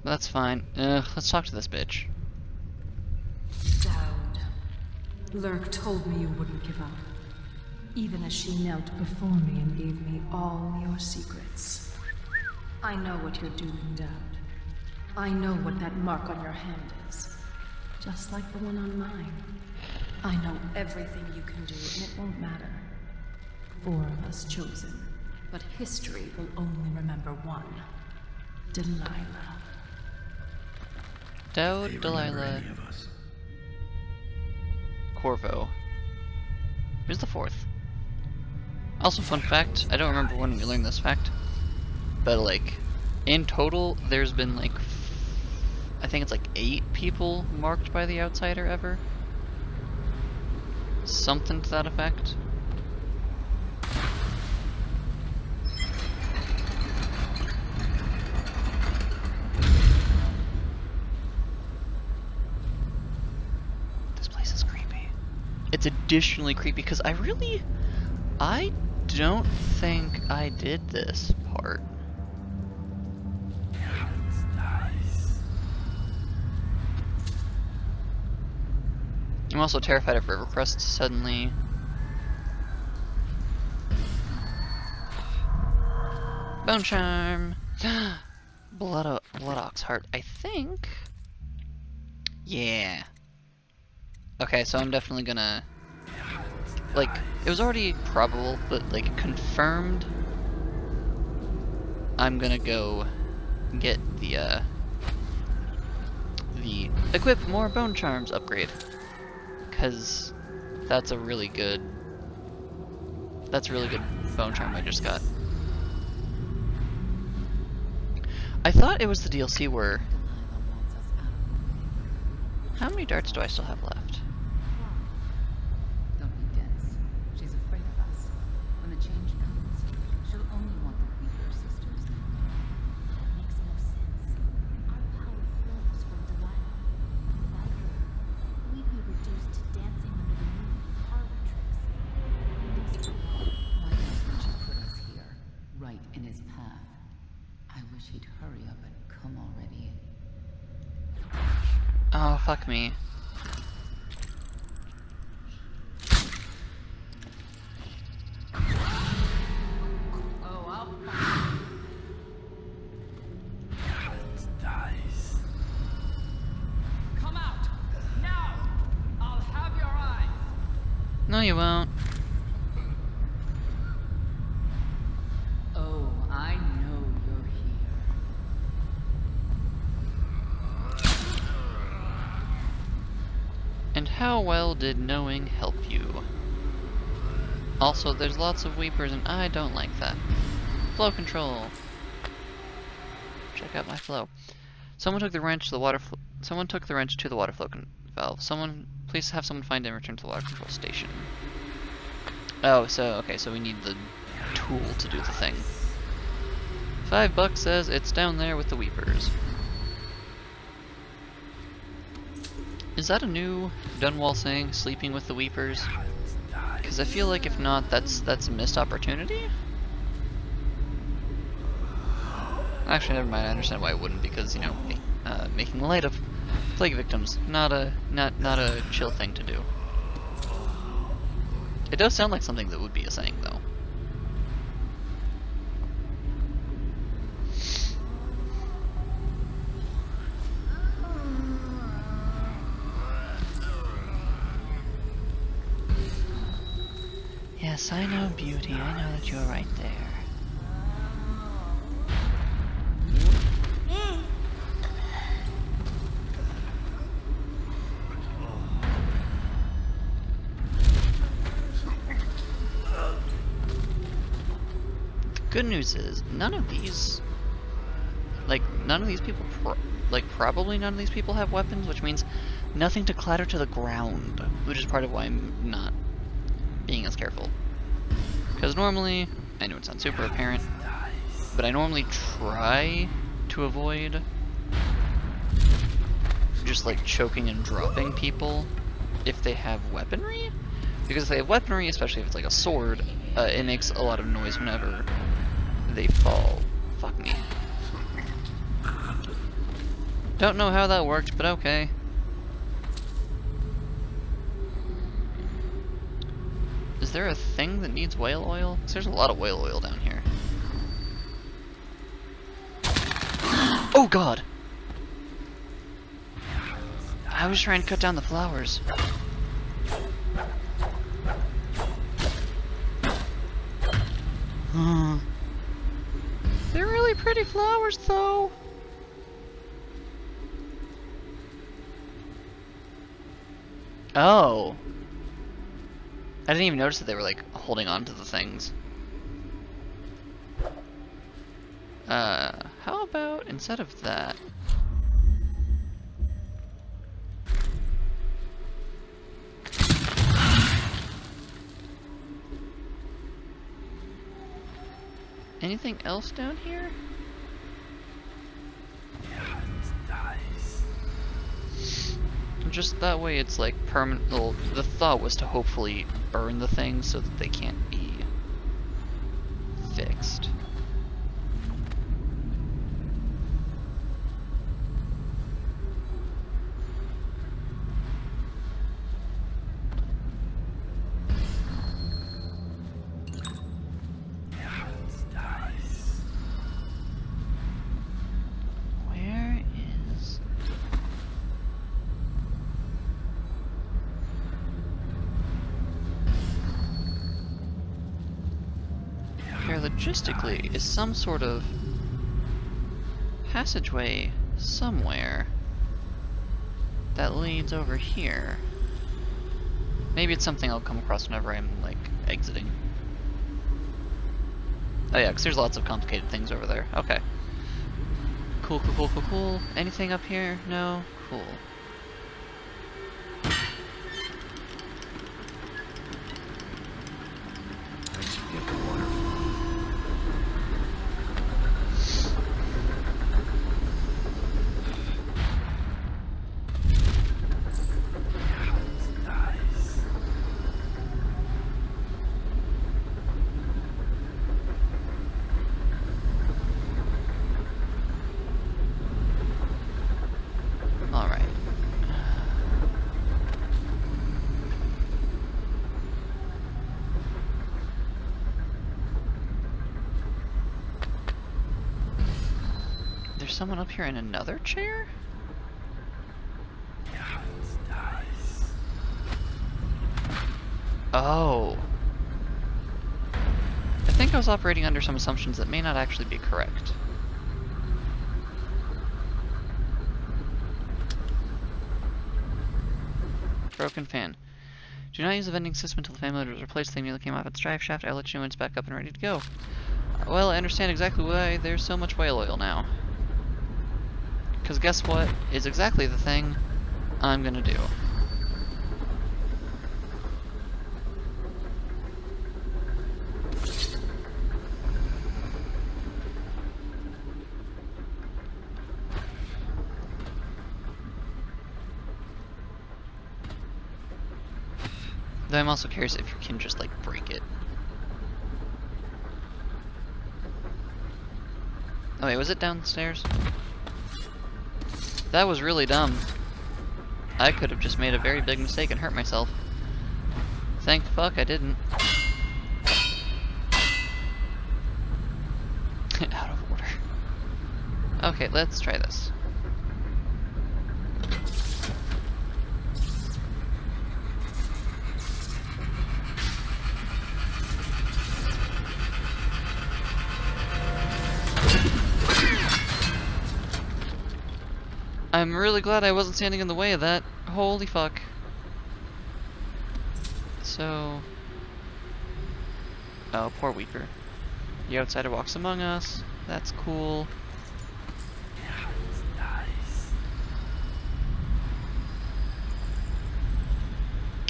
But that's fine. Let's talk to this bitch. Dowd. Lurk told me you wouldn't give up. Even as she knelt before me and gave me all your secrets. I know what you're doing, Dowd. I know what that mark on your hand is. Just like the one on mine. I know everything you can do, and it won't matter. 4 of us chosen, but history will only remember one. Delilah. Dowd, Delilah, Corvo. Who's the 4th? Also, fun fact, I don't remember when we learned this fact, but like, in total, there's been like, I think it's like 8 people marked by the Outsider ever. Something to that effect. This place is creepy. It's additionally creepy because I don't think I did this part. I'm also terrified of river crusts suddenly. Bone charm. Blood ox heart. I think. Yeah. Okay, so I'm definitely gonna. Like, it was already probable, but like confirmed. I'm gonna go get the equip more bone charms upgrade. Because that's a really good bone charm I just got. I thought it was the DLC where... How many darts do I still have left? Don't be dense. She's afraid of us. When the change comes, she'll only want the weaker sisters. That makes no sense. Our power flows from Delilah. Without her, we'd be reduced to dancing under the moon, parlor tricks. Why doesn't she put us here, right in his path? I wish he'd hurry up and come already. Oh, fuck me. Oh, I'll Dice. Come out! Now! I'll have your eyes! No, you won't. Oh, I know you're here. And how well did knowing help you? Also, there's lots of weepers and I don't like that. Flow control. Check out my flow. Someone took the wrench to the water flow valve. Please have someone find and return to the water control station. Oh, so okay, so we need the tool to do the thing. $5 says it's down there with the weepers. Is that a new Dunwall saying, sleeping with the weepers? Because I feel like if not, that's a missed opportunity? Actually, never mind, I understand why it wouldn't, because, you know, making light of plague victims, not a chill thing to do. It does sound like something that would be a saying, though. Yes, I know, beauty. I know that you're right there. The good news is, none of these people, probably none of these people have weapons, which means nothing to clatter to the ground, which is part of why I'm not being as careful. Because normally, I know it's not super apparent, but I normally try to avoid just like choking and dropping people if they have weaponry. Because if they have weaponry, especially if it's like a sword, it makes a lot of noise whenever they fall. Fuck me. Don't know how that worked, but okay. Is there a thing that needs whale oil? Because there's a lot of whale oil down here. Oh god! I was trying to cut down the flowers. They're really pretty flowers, though. Oh. I didn't even notice that they were, like, holding on to the things. How about instead of that? Anything else down here? Just that way it's like permanent. Well, the thought was to hopefully burn the things so that they can't be fixed. Logistically is some sort of passageway somewhere that leads over here. Maybe it's something I'll come across whenever I'm, like, exiting. Oh yeah, because there's lots of complicated things over there. Okay. Cool, cool, cool, cool, cool. Anything up here? No? Cool. There's someone up here in another chair? Oh. I think I was operating under some assumptions that may not actually be correct. Broken fan. Do not use the vending system until the fan motor is replaced. They immediately came off its drive shaft. I'll let you know when it's back up and ready to go. Well, I understand exactly why there's so much whale oil now. Because guess what is exactly the thing I'm gonna do. Though I'm also curious if you can just, like, break it. Oh wait, was it downstairs? That was really dumb. I could have just made a very big mistake and hurt myself. Thank fuck I didn't. Out of order. Okay, let's try this. I'm really glad I wasn't standing in the way of that. Holy fuck. So... Oh, poor Weeper. The outsider walks among us. That's cool.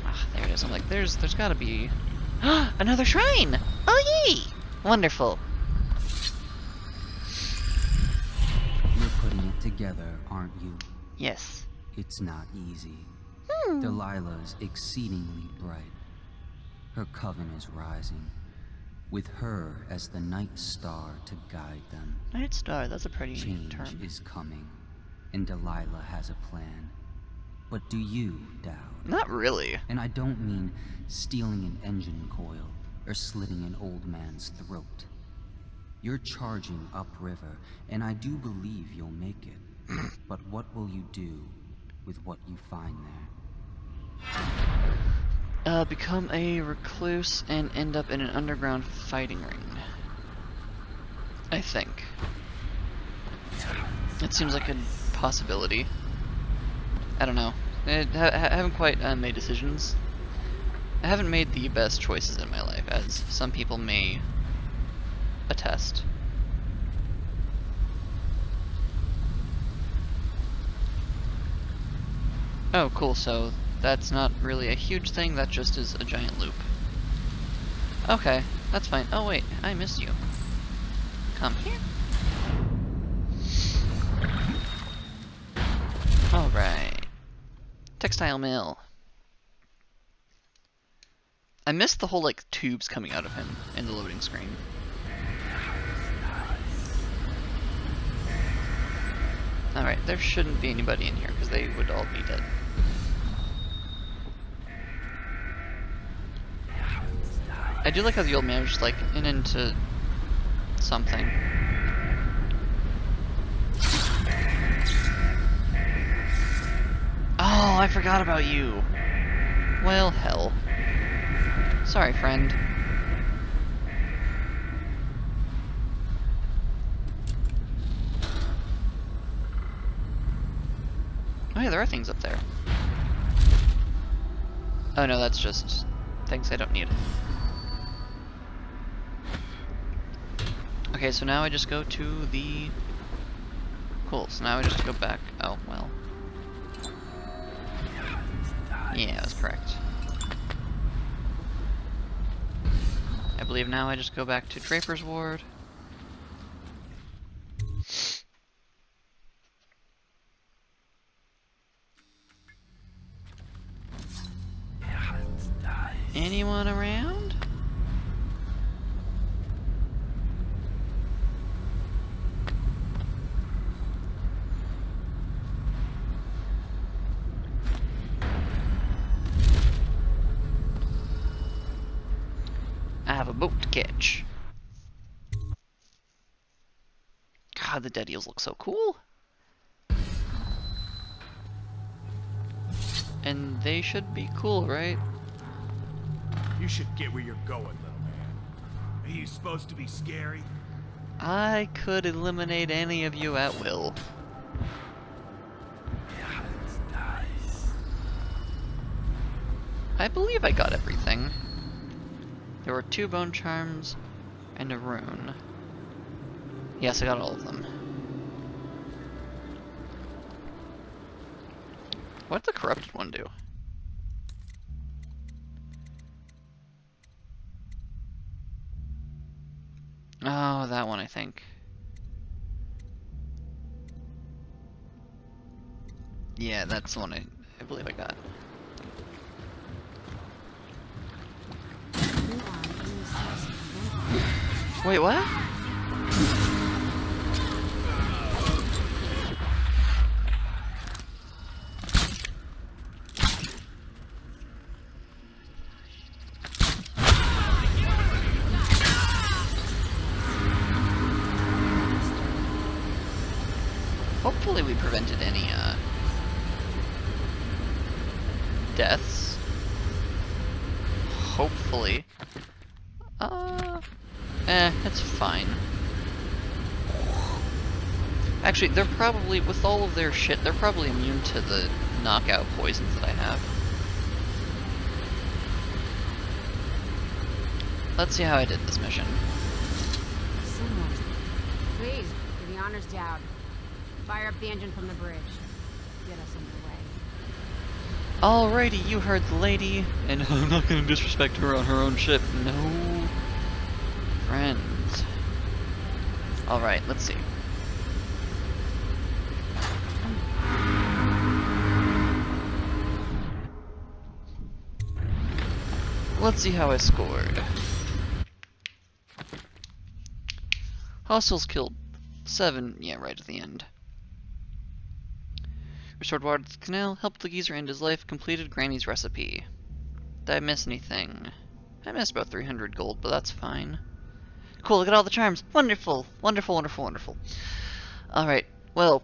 Ah, there it is. I'm like, there's gotta be... Another shrine! Oh yay! Wonderful. You're putting it together, aren't you? Yes. It's not easy. Delilah's exceedingly bright. Her coven is rising, with her as the night star to guide them. Night star, that's a pretty Change term. is coming, and Delilah has a plan. But do you, Dowd? Not really. And I don't mean stealing an engine coil or slitting an old man's throat. You're charging upriver, and I do believe you'll make it. But what will you do with what you find there? Become a recluse and end up in an underground fighting ring. I think. It seems like a possibility. I don't know. I haven't quite made decisions. I haven't made the best choices in my life, as some people may attest. Oh, cool, so that's not really a huge thing, that just is a giant loop. Okay, that's fine. Oh wait, I missed you. Come here. Alright. Textile mill. I missed the whole, like, tubes coming out of him in the loading screen. Alright, there shouldn't be anybody in here, because they would all be dead. I do like how the old man was just, like, into something. Oh, I forgot about you. Well, hell. Sorry, friend. Oh yeah, there are things up there. Oh no, that's just things I don't need. Okay, so now I just go to the... Cool, so now I just go back. Oh, well. Yeah, that's correct. I believe now I just go back to Draper's Ward. Anyone around? I have a boat to catch. God, the dead eels look so cool. And they should be cool, right? You should get where you're going, little man. Are you supposed to be scary? I could eliminate any of you at will. I believe I got everything. There were 2 bone charms and a rune. Yes, I got all of them. What did the corrupted one do? Oh, that one, I think. Yeah, that's the one I believe I got. Wait, what? Hopefully we prevented any, deaths. Hopefully. It's fine. Actually, they're probably, with all of their shit, they're probably immune to the knockout poisons that I have. Let's see how I did this mission. Please, do the honors, Dowd. Fire up the engine from the bridge. Get us underway. Alrighty, you heard the lady, and I'm not gonna disrespect her on her own ship. No. Friends. Alright, let's see. Let's see how I scored. Hostiles killed 7, yeah, right at the end. Restored water to the canal, helped the geezer end his life, completed Granny's recipe. Did I miss anything? I missed about 300 gold, but that's fine. Cool, look at all the charms. Wonderful, wonderful, wonderful, wonderful. Alright, well,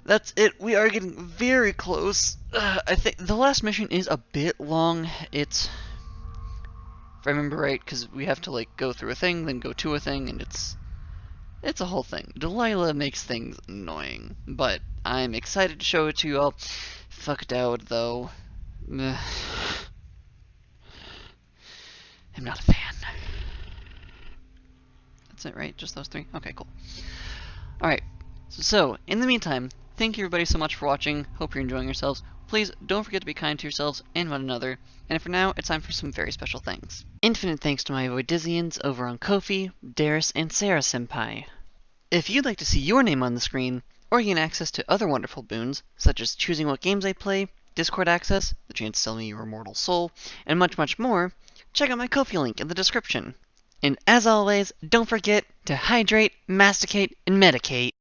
that's it. We are getting very close. I think the last mission is a bit long. It's, if I remember right, because we have to, like, go through a thing, then go to a thing, and it's a whole thing. Delilah makes things annoying, but I'm excited to show it to you all. Fuck Dowd, though. I'm not a fan. That's it, right? Just those 3? Okay, cool. Alright, so, in the meantime, thank you everybody so much for watching. Hope you're enjoying yourselves. Please don't forget to be kind to yourselves and one another. And for now, it's time for some very special thanks. Infinite thanks to my Voidizians over on Ko-fi, Darius, and Sarah Senpai. If you'd like to see your name on the screen, or gain access to other wonderful boons, such as choosing what games I play, Discord access, the chance to sell me your immortal soul, and much, much more, check out my Ko-fi link in the description. And as always, don't forget to hydrate, masticate, and medicate.